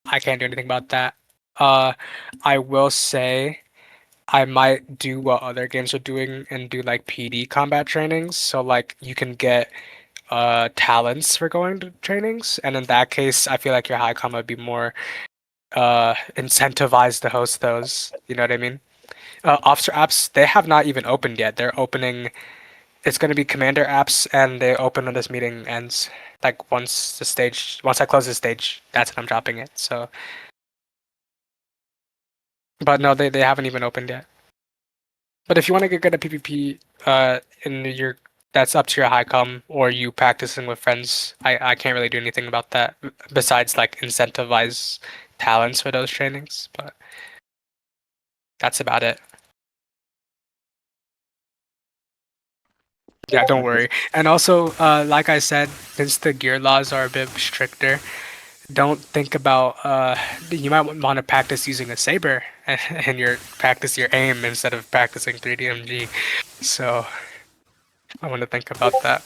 I can't do anything about that. I will say I might do what other games are doing and do like PD combat trainings. So like you can get talents for going to trainings, and in that case, I feel like your high com would be more incentivized to host those. You know what I mean? Officer apps, they have not even opened yet. They're opening. It's going to be commander apps, and they open when this meeting ends. Like once I close the stage, that's when I'm dropping it. So, but no, they haven't even opened yet. But if you want to get good at PvP, that's up to your high com or you practicing with friends. I can't really do anything about that besides like incentivize talents for those trainings, but that's about it. Yeah, don't worry. And also, like I said, since the gear laws are a bit stricter, don't think about you might want to practice using a saber and practice your aim instead of practicing 3DMG. So I want to think about that.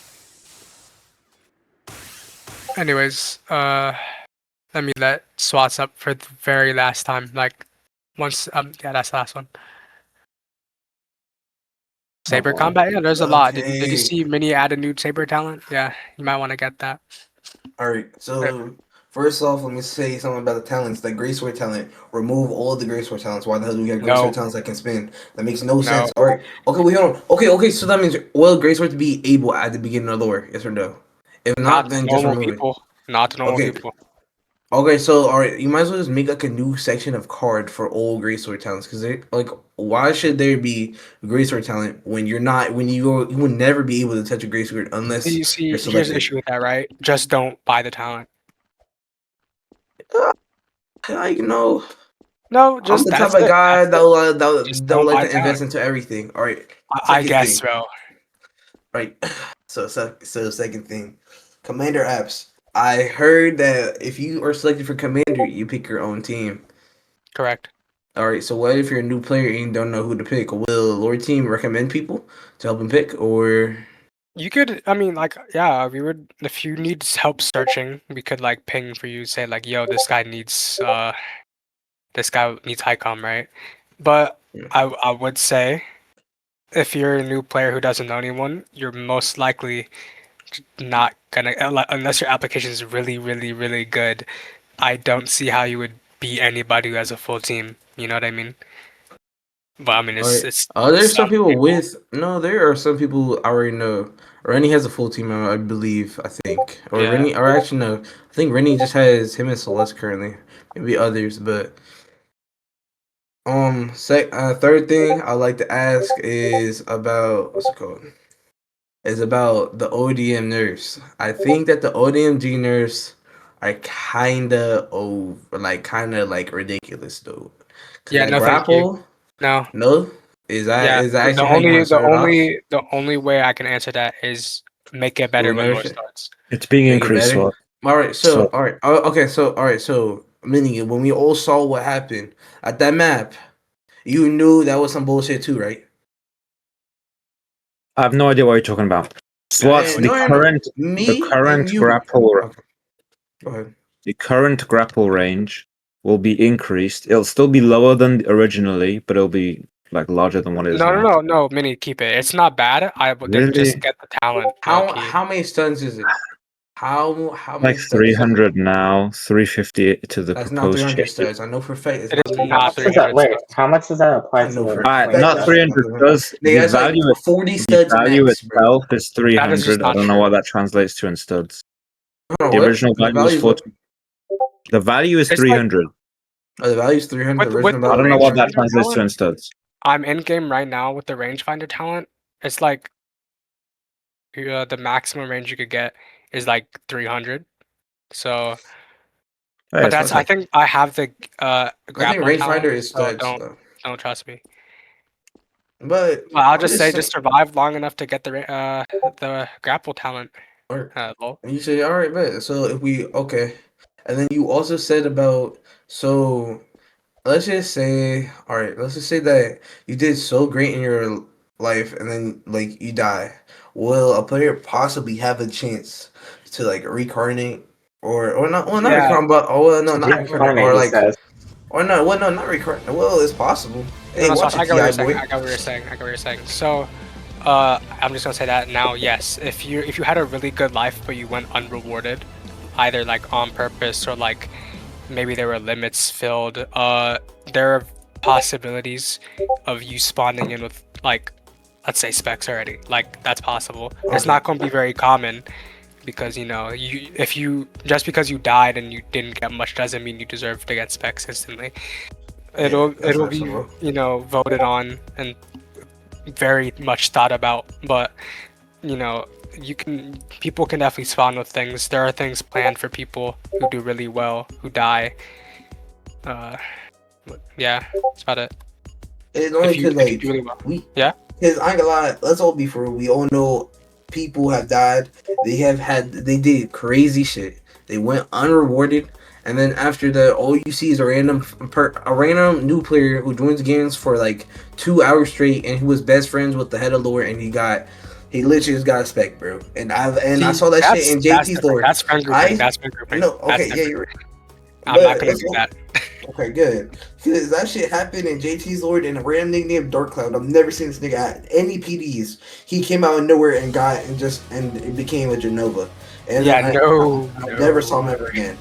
Anyways, let me let Swats up for the very last time. Like once yeah, that's the last one. Saber combat, yeah, there's a lot. Did you Okay. see Mini add a new saber talent? Yeah, you might want to get that. All right. So first off, let me say something about the talents. That Greatsword talent. Remove all of the Greatsword talents. Why the hell do we have Greatsword No. talents that can spin? That makes no No. sense. All right. Okay, wait, hold on. Okay. So that means will Greatsword to be able at the beginning of the lore? Yes or no? If not, then just normal remove people. Not to normal Okay. people. Okay, so all right, you might as well just make like a new section of card for all Greatsword talents because they like why should there be Greatsword talent when you're not when you will never be able to touch a Greatsword unless You see, you're here's the selected. issue with that, right? Just don't buy the talent. Like no, No, I'm just the type that's of it. guy That's that it. will Just that would don't like buy to invest talent. into everything. All right, I second guess thing. so. Right, so second thing, commander apps. I heard that if you are selected for commander, you pick your own team. Correct. All right, so what if you're a new player and you don't know who to pick? Will the lore team recommend people to help them pick, or You could, I mean, like, yeah, we would. If you need help searching, we could like ping for you, say like, "Yo, this guy needs high com, right?" But I would say if you're a new player who doesn't know anyone, you're most likely not gonna unless your application is really, really, really good. I don't see how you would beat anybody who has a full team. You know what I mean? But I mean, all right? it's There's some some people people. there are some people who I already know. Rennie has a full team, I believe. I think, or Yeah. Rennie, or actually no, I think Rennie just has him and Celeste currently. Maybe others, but third thing I'd like to ask is about what's it called? Is about the ODM nurse. I think that the ODMG nurse are kinda like ridiculous though. Cause Yeah. that No, thank you. grapple, No. no, is that The actually how you want to start it off? only way I can answer that is make it Do better we when nerf Lore it? starts. It's being Make it increased. better. So, All right. Okay. So, meaning when we all saw what happened at that map, you knew that was some bullshit too, right? I have no idea what you're talking about. Swats, No, no. the Me and current you. grapple Okay. Go ahead. the current grapple range will be increased. It'll still be lower than originally, but it'll be like larger than what it is No, no, now. no, no, Mini, keep it. It's not bad. I would then just Really? get the talent, low key. How many stuns is it? How Like many stuns is it? 300 now, 350 to the That's not proposed 300 changes. studs. I know for a fact it's It not is How not 300 much does that? 300 studs. Wait, stuff. how much does that apply I to know the for a Alright, player not fact though? it's not 300 300. studs. Nigga, that's like 40 The studs value max, bro. itself is That is just 300. I not don't know true. what that translates to in studs. Hold on, The what? original The value was value's what? 40. The value is It's like 300. Oh, the value's 300. The with original the I value don't know was what that 100. rangefinder translates to talent. in studs. I'm in game right now with the rangefinder talent. It's like the maximum range you could get is like 300. So, Hey, but it's that's not I bad. think I have the I think grapple talent, rangefinder is so studs though. don't trust me. But Well, I'll I'm just just say saying. just survive long enough to get the grapple talent. Or Lol. and you say, all right, bet. So if we okay, and then you also said about let's just say, all right, let's just say that you did so great in your life and then like you die, will a player possibly have a chance to like reincarnate or not? Well, not Yeah. reincarnate, but no, not Yeah, reincarnate, or Reincarnate, he like says. or no, well, no, not reincarnate. Well, it's possible. Hey, No, watch I it, get what you're Ti saying. boy. I get what you're saying. I get what you're saying. So, I'm just gonna say that now. Yes, if you had a really good life but you went unrewarded, either like on purpose or like maybe there were limits filled. There are possibilities of you spawning in with like, let's say specs already. Like that's possible. It's Okay. not gonna be very common because if you just because you died and you didn't get much doesn't mean you deserve to get specs instantly. Yeah, that's It'll be possible. voted on and very much thought about, but you know people can definitely spawn with things. There are things planned for people who do really well who die. Yeah, that's about it. It's only If you because do really well. we Yeah. because I ain't gonna lie. Let's all be for real. We all know people have died. They did crazy shit. They went unrewarded, and then after that, all you see is a random new player who joins games for like 2 hours straight, and who was best friends with the head of lore, and he literally just got a spec, bro. And I saw that shit in That's JT's different. lore. That's friend grouping. That's friend grouping. No, That's okay, yeah, different. you're right. I'm not But gonna do that. Okay, good. Because that shit happened in JT's Lord and a random nigga named Dark Cloud. I've never seen this nigga at any PDs. He came out of nowhere and it became a Genova. And Yeah, I never saw him ever again.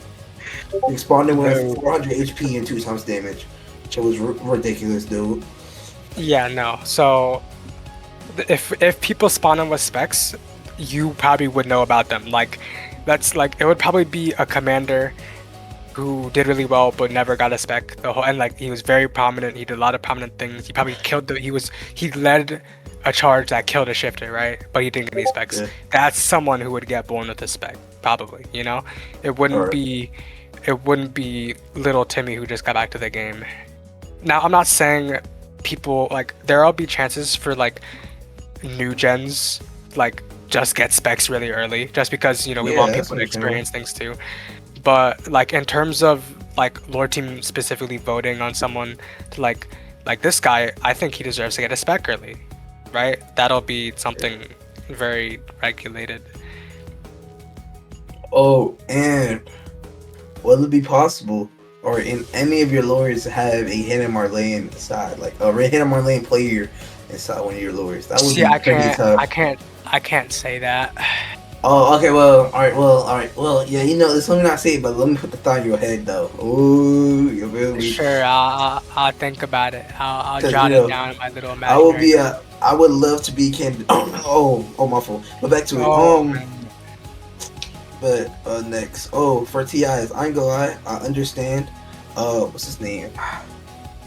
He spawned in with 400 HP and 2 times damage. It was ridiculous, dude. Yeah, no. So if people spawn in with specs, you probably would know about them. Like that's like it would probably be a commander who did really well but never got a spec. And like he was very prominent. He did a lot of prominent things. He probably he led a charge that killed a shifter, right? But he didn't get any specs. Yeah. That's someone who would get born with a spec, probably. It wouldn't be little Timmy who just got back to the game. Now I'm not saying people like there'll be chances for like new gens like just get specs really early just because we want people to experience things too. But like in terms of like lore team specifically voting on someone to like this guy, I think he deserves to get a spec early, right? That'll be something very regulated. Oh, and will it be possible, or in any of your lures, have a hidden Marlane inside, like a hidden Marlane player inside one of your lures? That would be pretty tough. I can't say that. Oh, okay. Well, all right. Well, yeah. Let me not say it, but let me put the thought in your head, though. Ooh, you feel me? Sure, I'll think about it. I'll jot it down in my little imaginary. I would love to be candid. Oh, my fault. But back to it. But next. Oh, for TIs, I ain't gonna lie. I understand. What's his name?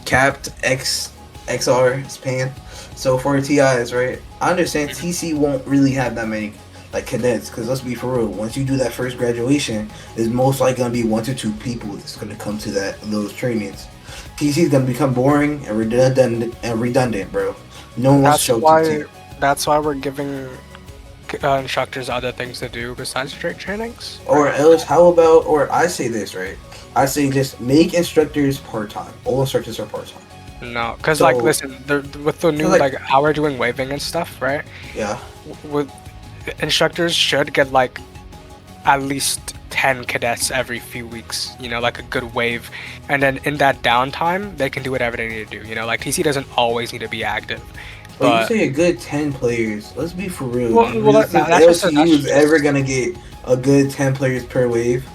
Capped XR span. So for TIs, right? I understand TC won't really have that many like cadets, because let's be for real. Once you do that first graduation, there's most likely gonna be 1 to 2 people that's gonna come to those trainings. TC is gonna become boring and redundant, bro. No one wants to show TC. That's why we're giving instructors other things to do besides straight trainings. Or else, or I say this, right? I say just make instructors part-time. All instructors are part-time. No, because like listen, with the new like how we're doing waving and stuff, right? Yeah. With instructors should get like at least 10 cadets every few weeks, like a good wave, and then in that downtime they can do whatever they need to do. Like TC doesn't always need to be active. But you say a good 10 players. Let's be for real. Well, that's LCU is ever gonna get a good 10 players per wave.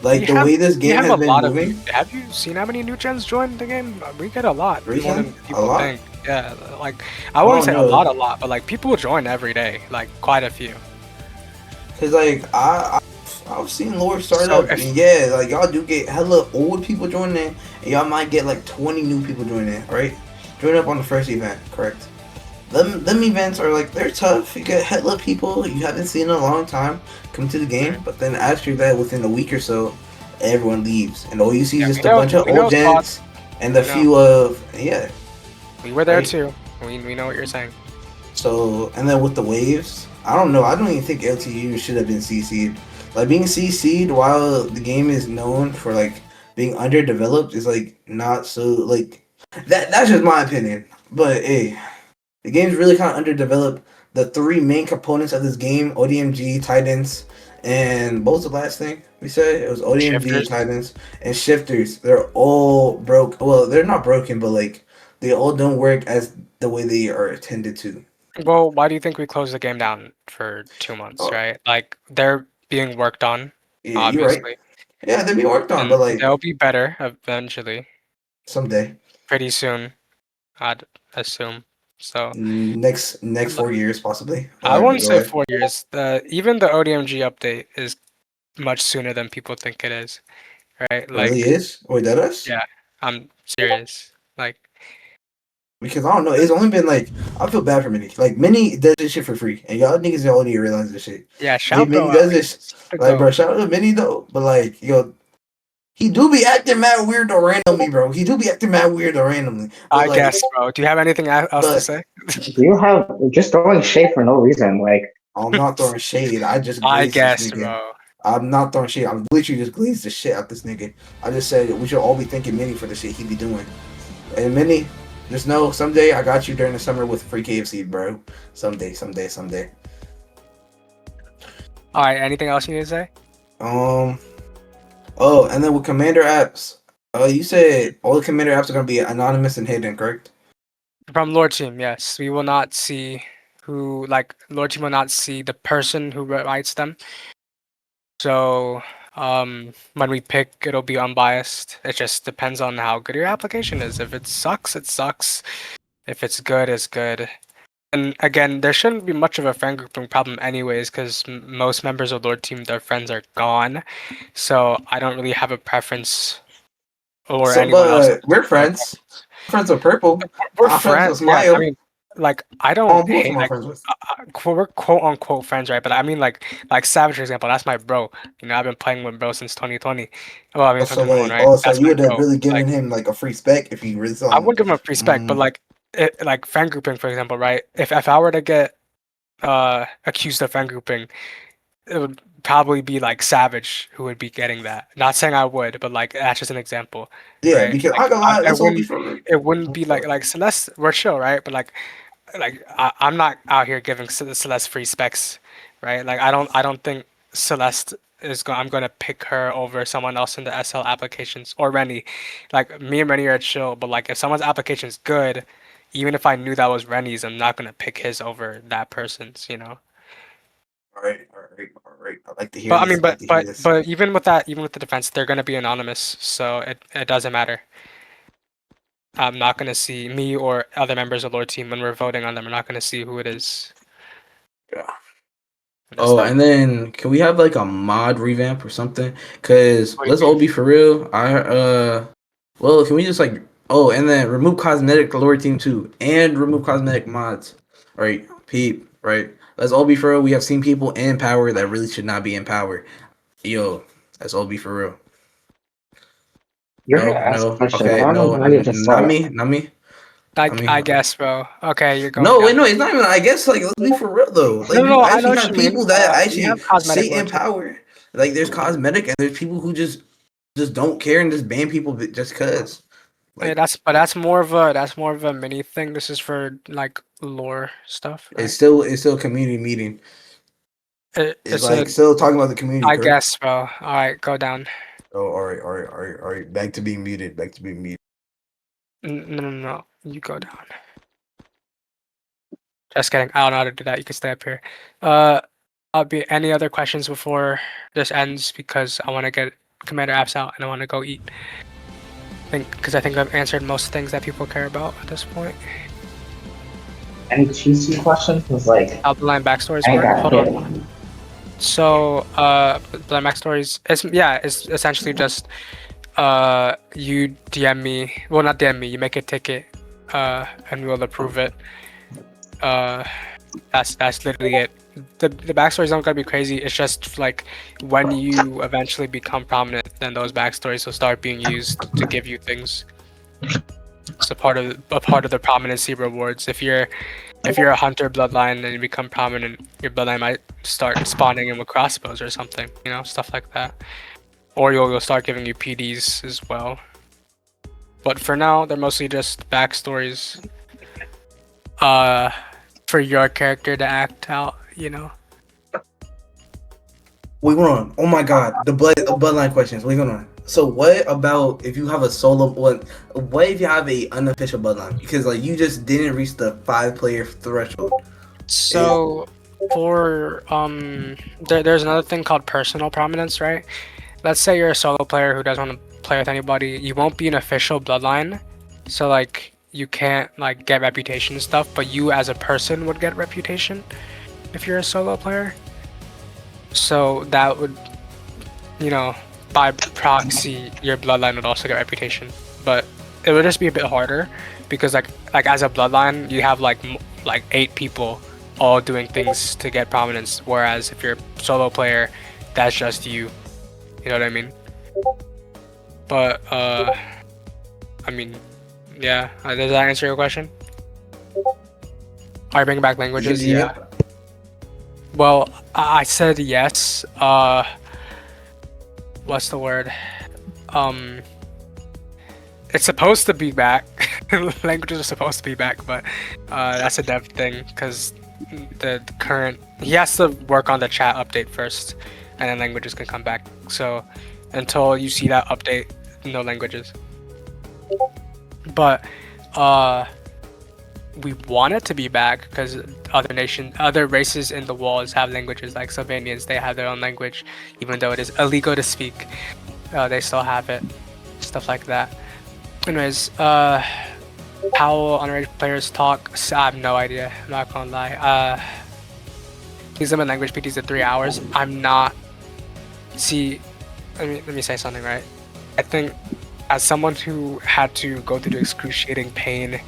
Like the way this game has been moving. Have you seen how many new gens join the game? We get a lot. More than people think. Yeah, like I wouldn't say a lot, but like people join every day, like quite a few. Cause like I've seen lore start up, and yeah, like y'all do get hella old people joining in, and y'all might get like 20 new people joining in, right? Join up on the first event, correct? Them events are like they're tough. You get hella people you haven't seen in a long time come to the game, but then after that, within a week or so, everyone leaves, and all you see is just a bunch of old gens and a few of We were there too. We know what you're saying. So, and then with the waves, I don't know. I don't even think LTU should have been CC'd. Like being CC'd while the game is known for like being underdeveloped is like not so like that. That's just my opinion. But hey, The game's really kind of underdeveloped. The three main components of this game: ODMG, Titans, and what was the last thing we said? It was ODMG, Shifters. Titans, and shifters. They're all broke. Well, they're not broken, but like they all don't work as the way they are intended to. Well, why do you think we closed the game down for 2 months, Oh, right? Like they're being worked on, yeah, you're right. obviously, Yeah, they're being worked on, and but like they'll be better eventually, someday, pretty soon, I'd assume. So next l- 4 years possibly. All I right, but wouldn't go say ahead. 4 years. Even the ODMG update is much sooner than people think it is, right? It really Like, is. Wait, that us? yeah, I'm serious. Like, Because I don't know. It's only been like I feel bad for Minnie. Like Minnie does this shit for free, and y'all niggas all need to realize this shit. yeah, Like shout Minnie bro out. does this. He's the Like bro, goat. shout out to Minnie though. But like he do be acting mad weird or randomly, bro. He do be acting mad weird or randomly. But I like, guess, bro. Do you have anything else to but say? You have just throwing shade for no reason. Like, I'm not throwing shade. I just I glazed this guess, nigga. bro. I'm not throwing shade. I'm literally just glazed the shit out this nigga. I just said we should all be thanking Minnie for the shit he be doing. And Minnie, just know someday I got you during the summer with free KFC, bro. Someday. All right. Anything else you need to say? Oh, and then with Commander apps, you said all the Commander apps are gonna be anonymous and hidden, correct? From Lord Team, yes. We will not see who, like, Lord Team will not see the person who writes them. So, when we pick, it'll be unbiased. It just depends on how good your application is. If it sucks, it sucks. If it's good, it's good. And again, there shouldn't be much of a friend grouping problem anyways, because most members of Lord Team, their friends are gone. So I don't really have a preference or So, anyone else. but we're friends. Friends with Purple. We're I'm friends with friends, yeah. I Smile. mean, like I All don't both of hate my like friends with. we're quote unquote friends, right? But I mean, like Savage, for example, that's my bro. You know, I've been playing with bro since 2020. Well, I mean, So 2021, like, right? so That's you my would have bro. really given Like, him like a free spec if he really saw I him. would give him a respect, but like friend grouping, for example, right? If I were to get accused of friend grouping, it would probably be like Savage who would be getting that. Not saying I would, but like that's just an example, Yeah, right? because I Like gonna lie, let's all be for real. it wouldn't be like Celeste. We're chill, right? But like I'm not out here giving Celeste free specs, right? Like I don't think Celeste is going. I'm gonna pick her over someone else in the SL applications or Rennie. Like me and Rennie are chill, but like if someone's application's good, even if I knew that was Rennie's, I'm not gonna pick his over that person's. You know. All right, all right, all right. I like to hear But I this. mean, I like to hear this. but even with that, even with the defense, they're gonna be anonymous, so it doesn't matter. I'm not gonna see me or other members of Lord Team when we're voting on them. We're not gonna see who it is. Yeah. That's Oh, that. and then can we have like a mod revamp or something? Cause What do let's you all mean? be for real. Well, can we just like and then remove cosmetic glory team too, and remove cosmetic mods. All right, peep. Right. Let's all be for real. We have seen people in power that really should not be in power. Yo, let's all be for real. you're No, gonna ask no. questions. I Okay, don't know no. why you just Not said it. me. Not me. Not me. I guess, bro. Okay, you're going No, wait, down. no, it's not even. I guess like let's be for real though. No, Like no, you no. I know actually what have you mean. people that We actually have cosmetic sit in Lord Team. power. Like there's cosmetic and there's people who just don't care and just ban people just cause. Yeah, Like that's more of a mini thing. This is for like lore stuff, right? it's still a community meeting. It's It's a like still talking about the community, I correct? guess, bro. All right, go down. Oh, all right, all right, all right, all right. Back to being muted. Back to being muted. No, no, no. You go down. Just kidding. I don't know how to do that. You can stay up here. I'll be any other questions before this ends because I want to get Commander apps out and I want to go eat. I think I've answered most things that people care about at this point. Any cheesy questions? Was like, How the line backstories I work. got Hold hit. on. So, blind backstories. It's essentially just you DM me. Well, not DM me. You make a ticket, and we'll approve it. That's literally it. The backstories aren't gonna be crazy. It's just like when you eventually become prominent, then those backstories will start being used to give you things. It's a part of the prominency rewards. If you're a hunter bloodline and you become prominent, your bloodline might start spawning in with crossbows or something. You know, stuff like that. Or you'll start giving you PDs as well. But for now, they're mostly just backstories. for your character to act out, you know. Wait, hold on. Oh my god, the bloodline questions. Wait, hold on. So what about if you have a solo? What if you have a unofficial bloodline? Because like you just didn't reach the 5-player threshold. So for there's another thing called personal prominence, right? Let's say you're a solo player who doesn't want to play with anybody. You won't be an official bloodline, so like you can't like get reputation and stuff. But you as a person would get reputation if you're a solo player. So that would, you know, by proxy, your bloodline would also get reputation. But it would just be a bit harder because like as a bloodline, you have like 8 people all doing things to get prominence. Whereas if you're a solo player, that's just you. You know what I mean? But I mean, yeah. Does that answer your question? Are you bringing back languages? Yeah. Well, I said yes. What's the word? It's supposed to be back. Languages are supposed to be back, but that's a dev thing because the current he has to work on the chat update first, and then languages can come back. So until you see that update, no languages. But we want it to be back because other races in the walls have languages. Like Sylvanians, they have their own language, even though it is illegal to speak. They still have it, stuff like that. Anyways, how underage players talk, I have no idea. I'm not gonna lie. These limit language PTs at 3 hours. I'm not. See, let me say something, right? I think as someone who had to go through the excruciating pain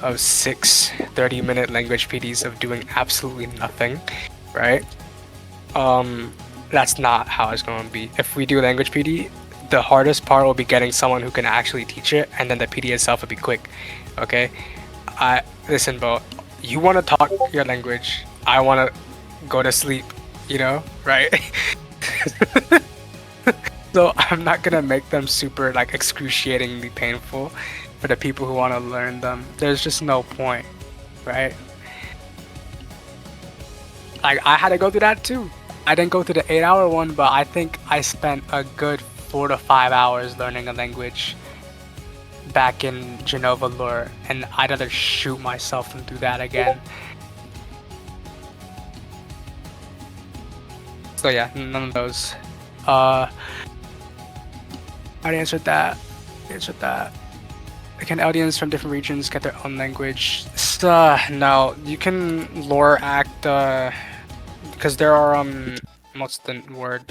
of 6 30-minute language PDs of doing absolutely nothing, right? That's not how it's going to be. If we do language PD, the hardest part will be getting someone who can actually teach it, and then the PD itself will be quick. Okay? Listen, bro. You want to talk your language. I want to go to sleep. You know, right? So I'm not gonna make them super like excruciatingly painful for the people who want to learn them. There's just no point, right? Like I had to go through that too. I didn't go through the 8-hour one, but I think I spent a good 4 to 5 hours learning a language back in Genova lore, and I'd rather shoot myself than do that again. So yeah, none of those. I answered that. Can audience from different regions get their own language? No, you can lore act because there are what's the word?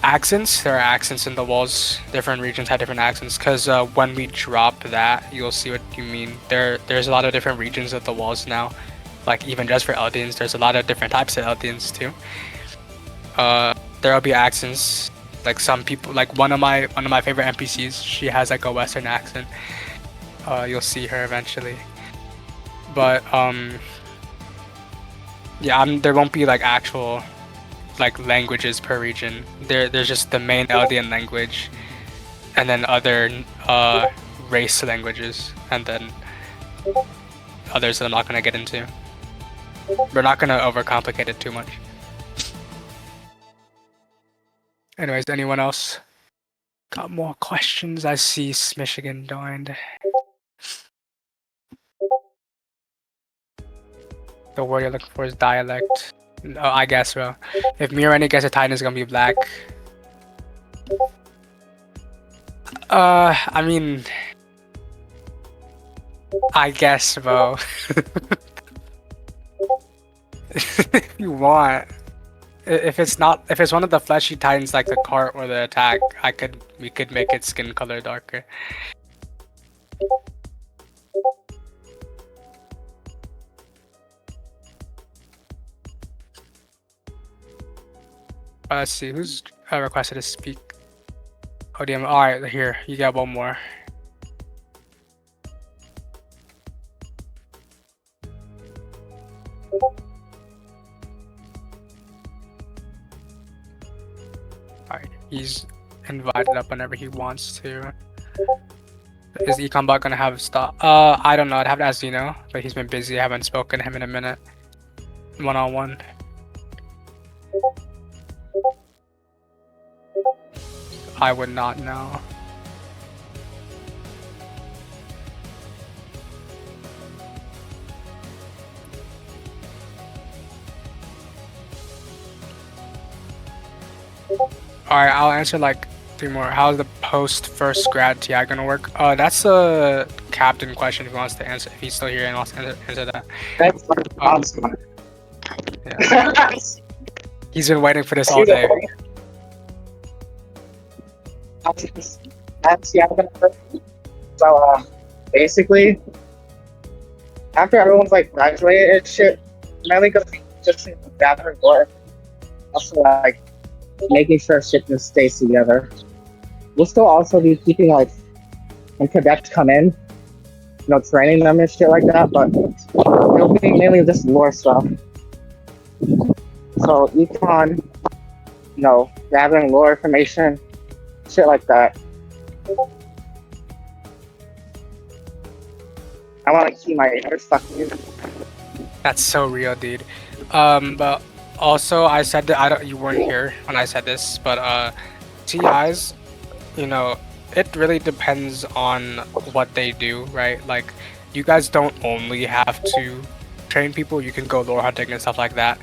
Accents. There are accents in the walls. Different regions have different accents. Because when we drop that, you'll see what you mean. There's a lot of different regions of the walls now. Like even just for Eldians, there's a lot of different types of Eldians too. There'll be accents. Like some people, like one of my favorite NPCs, she has like a Western accent. You'll see her eventually. But yeah, there won't be like actual like languages per region. There's just the main Eldian language, and then other race languages, and then others that I'm not gonna get into. We're not gonna overcomplicate it too much. Anyways, anyone else got more questions? I see Michigan joined. The word you're looking for is dialect. Oh, I guess so. If Mirani gets a Titan, it's gonna be black. I mean, I guess, bro. If you want. If it's one of the fleshy titans like the cart or the attack, we could make its skin color darker. Let's see who's requested to speak. Oh damn! All right, here you got one more. Alright, he's invited up whenever he wants to. is Econ gonna have stuff? I don't know. I'd have to ask Zeno, but he's been busy. I haven't spoken to him in a minute. One-on-one. I would not know. Alright, I'll answer like 3 more. How's the post first grad TI gonna work? That's a captain question if he wants to answer, if he's still here and wants to answer that. Yeah. He's been waiting for this all day. So basically, after everyone's like graduated and shit, mainly gonna be just gathering work. Also like making sure shit just stays together. We'll still also be keeping like when cadets come in, training them and shit like that, but it'll be mainly just lore stuff. So econ, gathering lore information, shit like that. I want to keep my ears stuck in. That's so real, dude. But also I said that you weren't here when I said this, but TIs, it really depends on what they do, right? Like, you guys don't only have to train people. You can go lore hunting and stuff like that.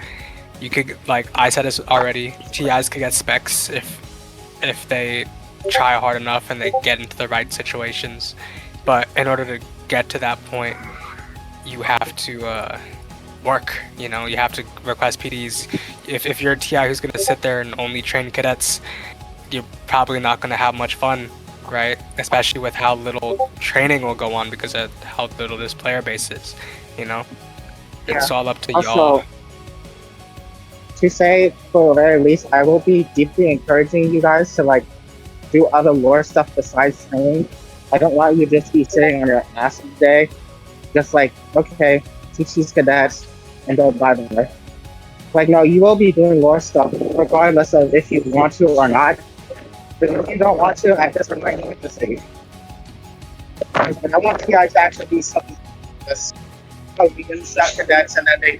You could, like I said this already, TIs could get specs if they try hard enough and they get into the right situations. But in order to get to that point, you have to work. You have to request PDs. If you're a TI who's gonna sit there and only train cadets, you're probably not gonna have much fun, right? Especially with how little training will go on because of how little this player base is. It's all up to y'all. To say, for the very least, I will be deeply encouraging you guys to like do other lore stuff besides training. I don't want you to just be sitting on your ass all day, just like, okay, teach these cadets and go bye bye. Like, no, you will be doing lore stuff regardless of if you want to or not. But if you don't want to, I just remind you to say. But I want you guys to actually do something like this. So you can set cadets and then they.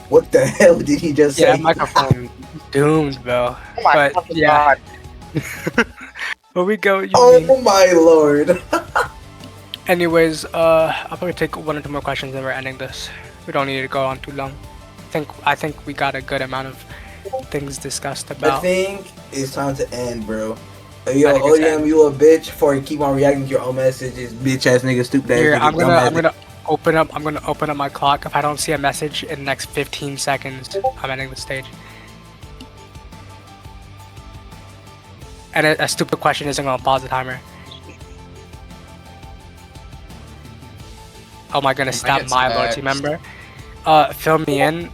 What the hell did he just say? Yeah, microphone doomed, bro. Oh my but yeah. God. Where we go? Oh my lord. Anyways, I'll probably take 1 or 2 more questions and we're ending this. We don't need to go on too long. I think we got a good amount of things discussed about. I think it's time to end, bro. Yo, ODM, you a bitch for keep on reacting to your own messages, bitch ass nigga, stupid ass Here, nigga. I'm gonna open up my clock. If I don't see a message in the next 15 seconds, I'm ending the stage. And a stupid question isn't gonna pause the timer. Oh my goodness, stop my loyalty member. Fill me in.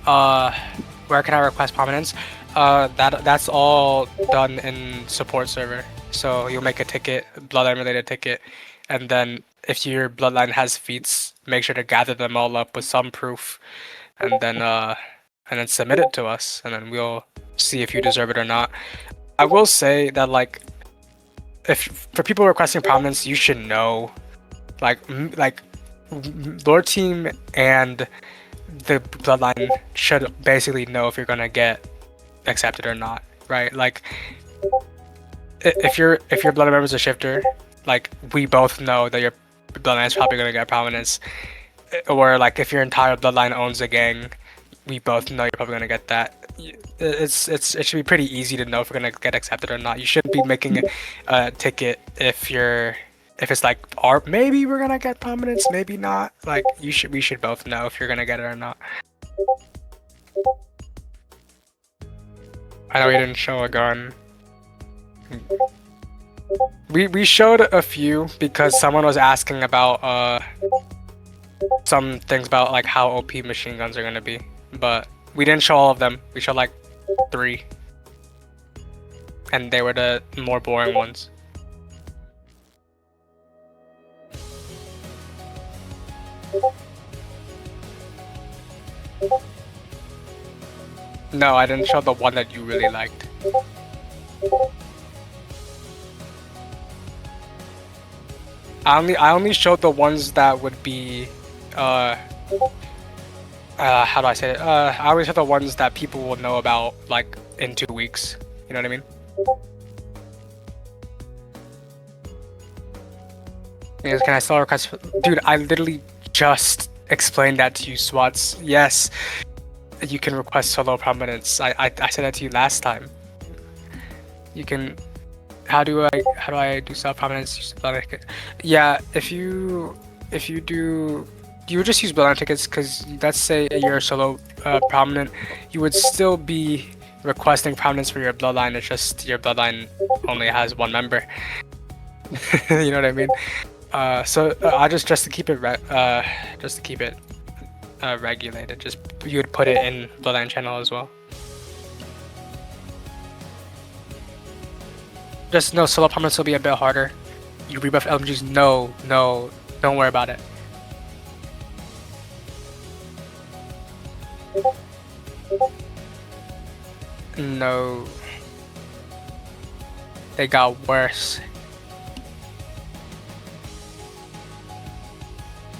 Where can I request prominence? That's all done in support server. So you'll make a ticket, bloodline related ticket, and then if your bloodline has feats, make sure to gather them all up with some proof, and then submit it to us, and then we'll see if you deserve it or not. I will say that, like, if for people requesting prominence, you should know, like lore team and the bloodline should basically know if you're gonna get accepted or not, right? Like, if your bloodline member's a shifter, like, we both know that your bloodline is probably gonna get prominence. Or like, if your entire bloodline owns a gang, we both know you're probably gonna get that. It should be pretty easy to know if we're gonna get accepted or not. You shouldn't be making a ticket if it's like, maybe we're gonna get prominence, maybe not. Like, we should both know if you're gonna get it or not. I know we didn't show a gun. We showed a few because someone was asking about some things about like how OP machine guns are gonna be, but we didn't show all of them. We showed like 3, and they were the more boring ones. No, I didn't show the one that you really liked. I only showed the ones that would be how do I say it? I always have the ones that people will know about like in 2 weeks. You know what I mean? Yes, can I still request? Dude, I literally just explained that to you, Swats. Yes, you can request solo prominence. I said that to you last time. You can. How do I do solo prominence? Yeah, if you do. You would just use bloodline tickets because let's say you're a solo prominent, you would still be requesting prominence for your bloodline. It's just your bloodline only has one member. You know what I mean? So I just to keep it regulated, just you would put it in bloodline channel as well. Just no solo prominence will be a bit harder. You rebuff LMGs. No, don't worry about it. No. They got worse.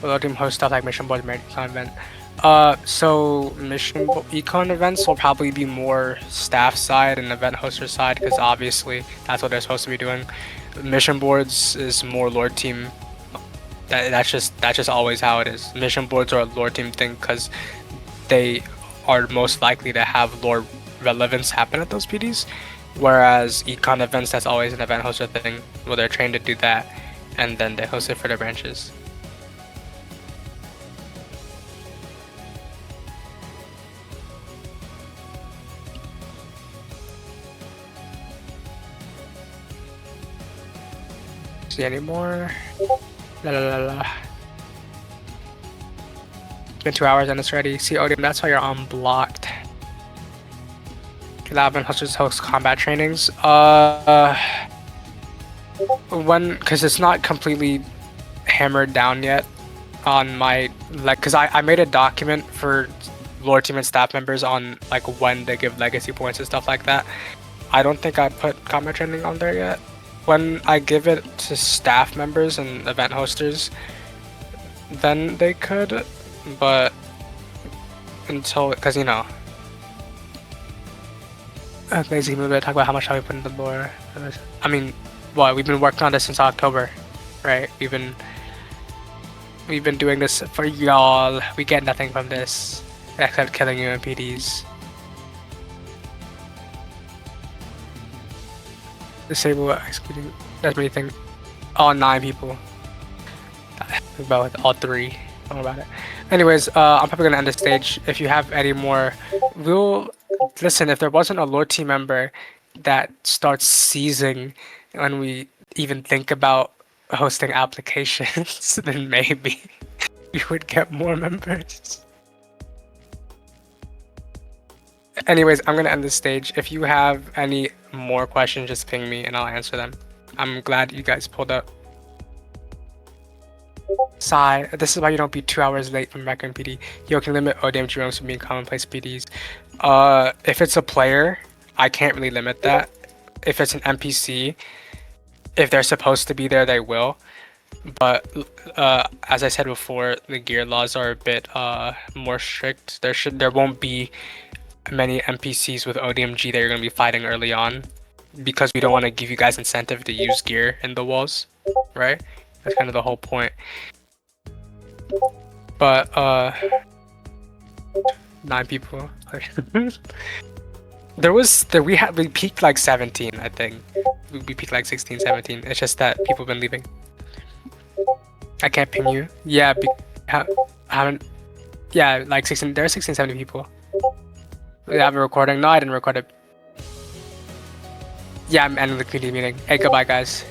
Below team host stuff like mission board econ event. So mission econ events will probably be more staff side and event hoster side because obviously that's what they're supposed to be doing. Mission boards is more lord team. That's just always how it is. Mission boards are a lord team thing because they are most likely to have lore relevance happen at those PDs, whereas econ events, that's always an event hoster thing where they're trained to do that and then they host it for their branches. See any more? La la la la. It's been 2 hours and it's ready. See Odium, that's why you're unblocked. Lab and hosters host combat trainings. Because it's not completely hammered down yet on my because I made a document for lore team and staff members on like when they give legacy points and stuff like that. I don't think I put combat training on there yet. When I give it to staff members and event hosters, then they could, but until, because you know, basically we're gonna talk about how much time we put in the lore. I mean, what, we've been working on this since October, right? We've been doing this for y'all. We get nothing from this except killing you in PDs. Disable executing. That's many things. All 9 people. About all 3. Don't worry about it. Anyways, I'm probably gonna end the stage. If you have any more, we'll listen. If there wasn't a lore team member that starts seizing when we even think about hosting applications, then maybe we would get more members. Anyways, I'm gonna end the stage. If you have any more questions, just ping me and I'll answer them. I'm glad you guys pulled up. Sigh, this is why you don't be 2 hours late from Record PD. You can limit ODMG rooms from being commonplace PDs. If it's a player, I can't really limit that. If it's an NPC, if they're supposed to be there, they will. But as I said before, the gear laws are a bit more strict. There won't be many NPCs with ODMG that you're going to be fighting early on because we don't want to give you guys incentive to use gear in the walls, right? That's kind of the whole point. But 9 people. We peaked like 17, I think. We peaked like 16, 17. It's just that people have been leaving. I can't ping you. Yeah, haven't. Yeah, like 16. There are 16, 17 people. We have a recording. No, I didn't record it. Yeah, I'm ending the community meeting. Hey, goodbye, guys.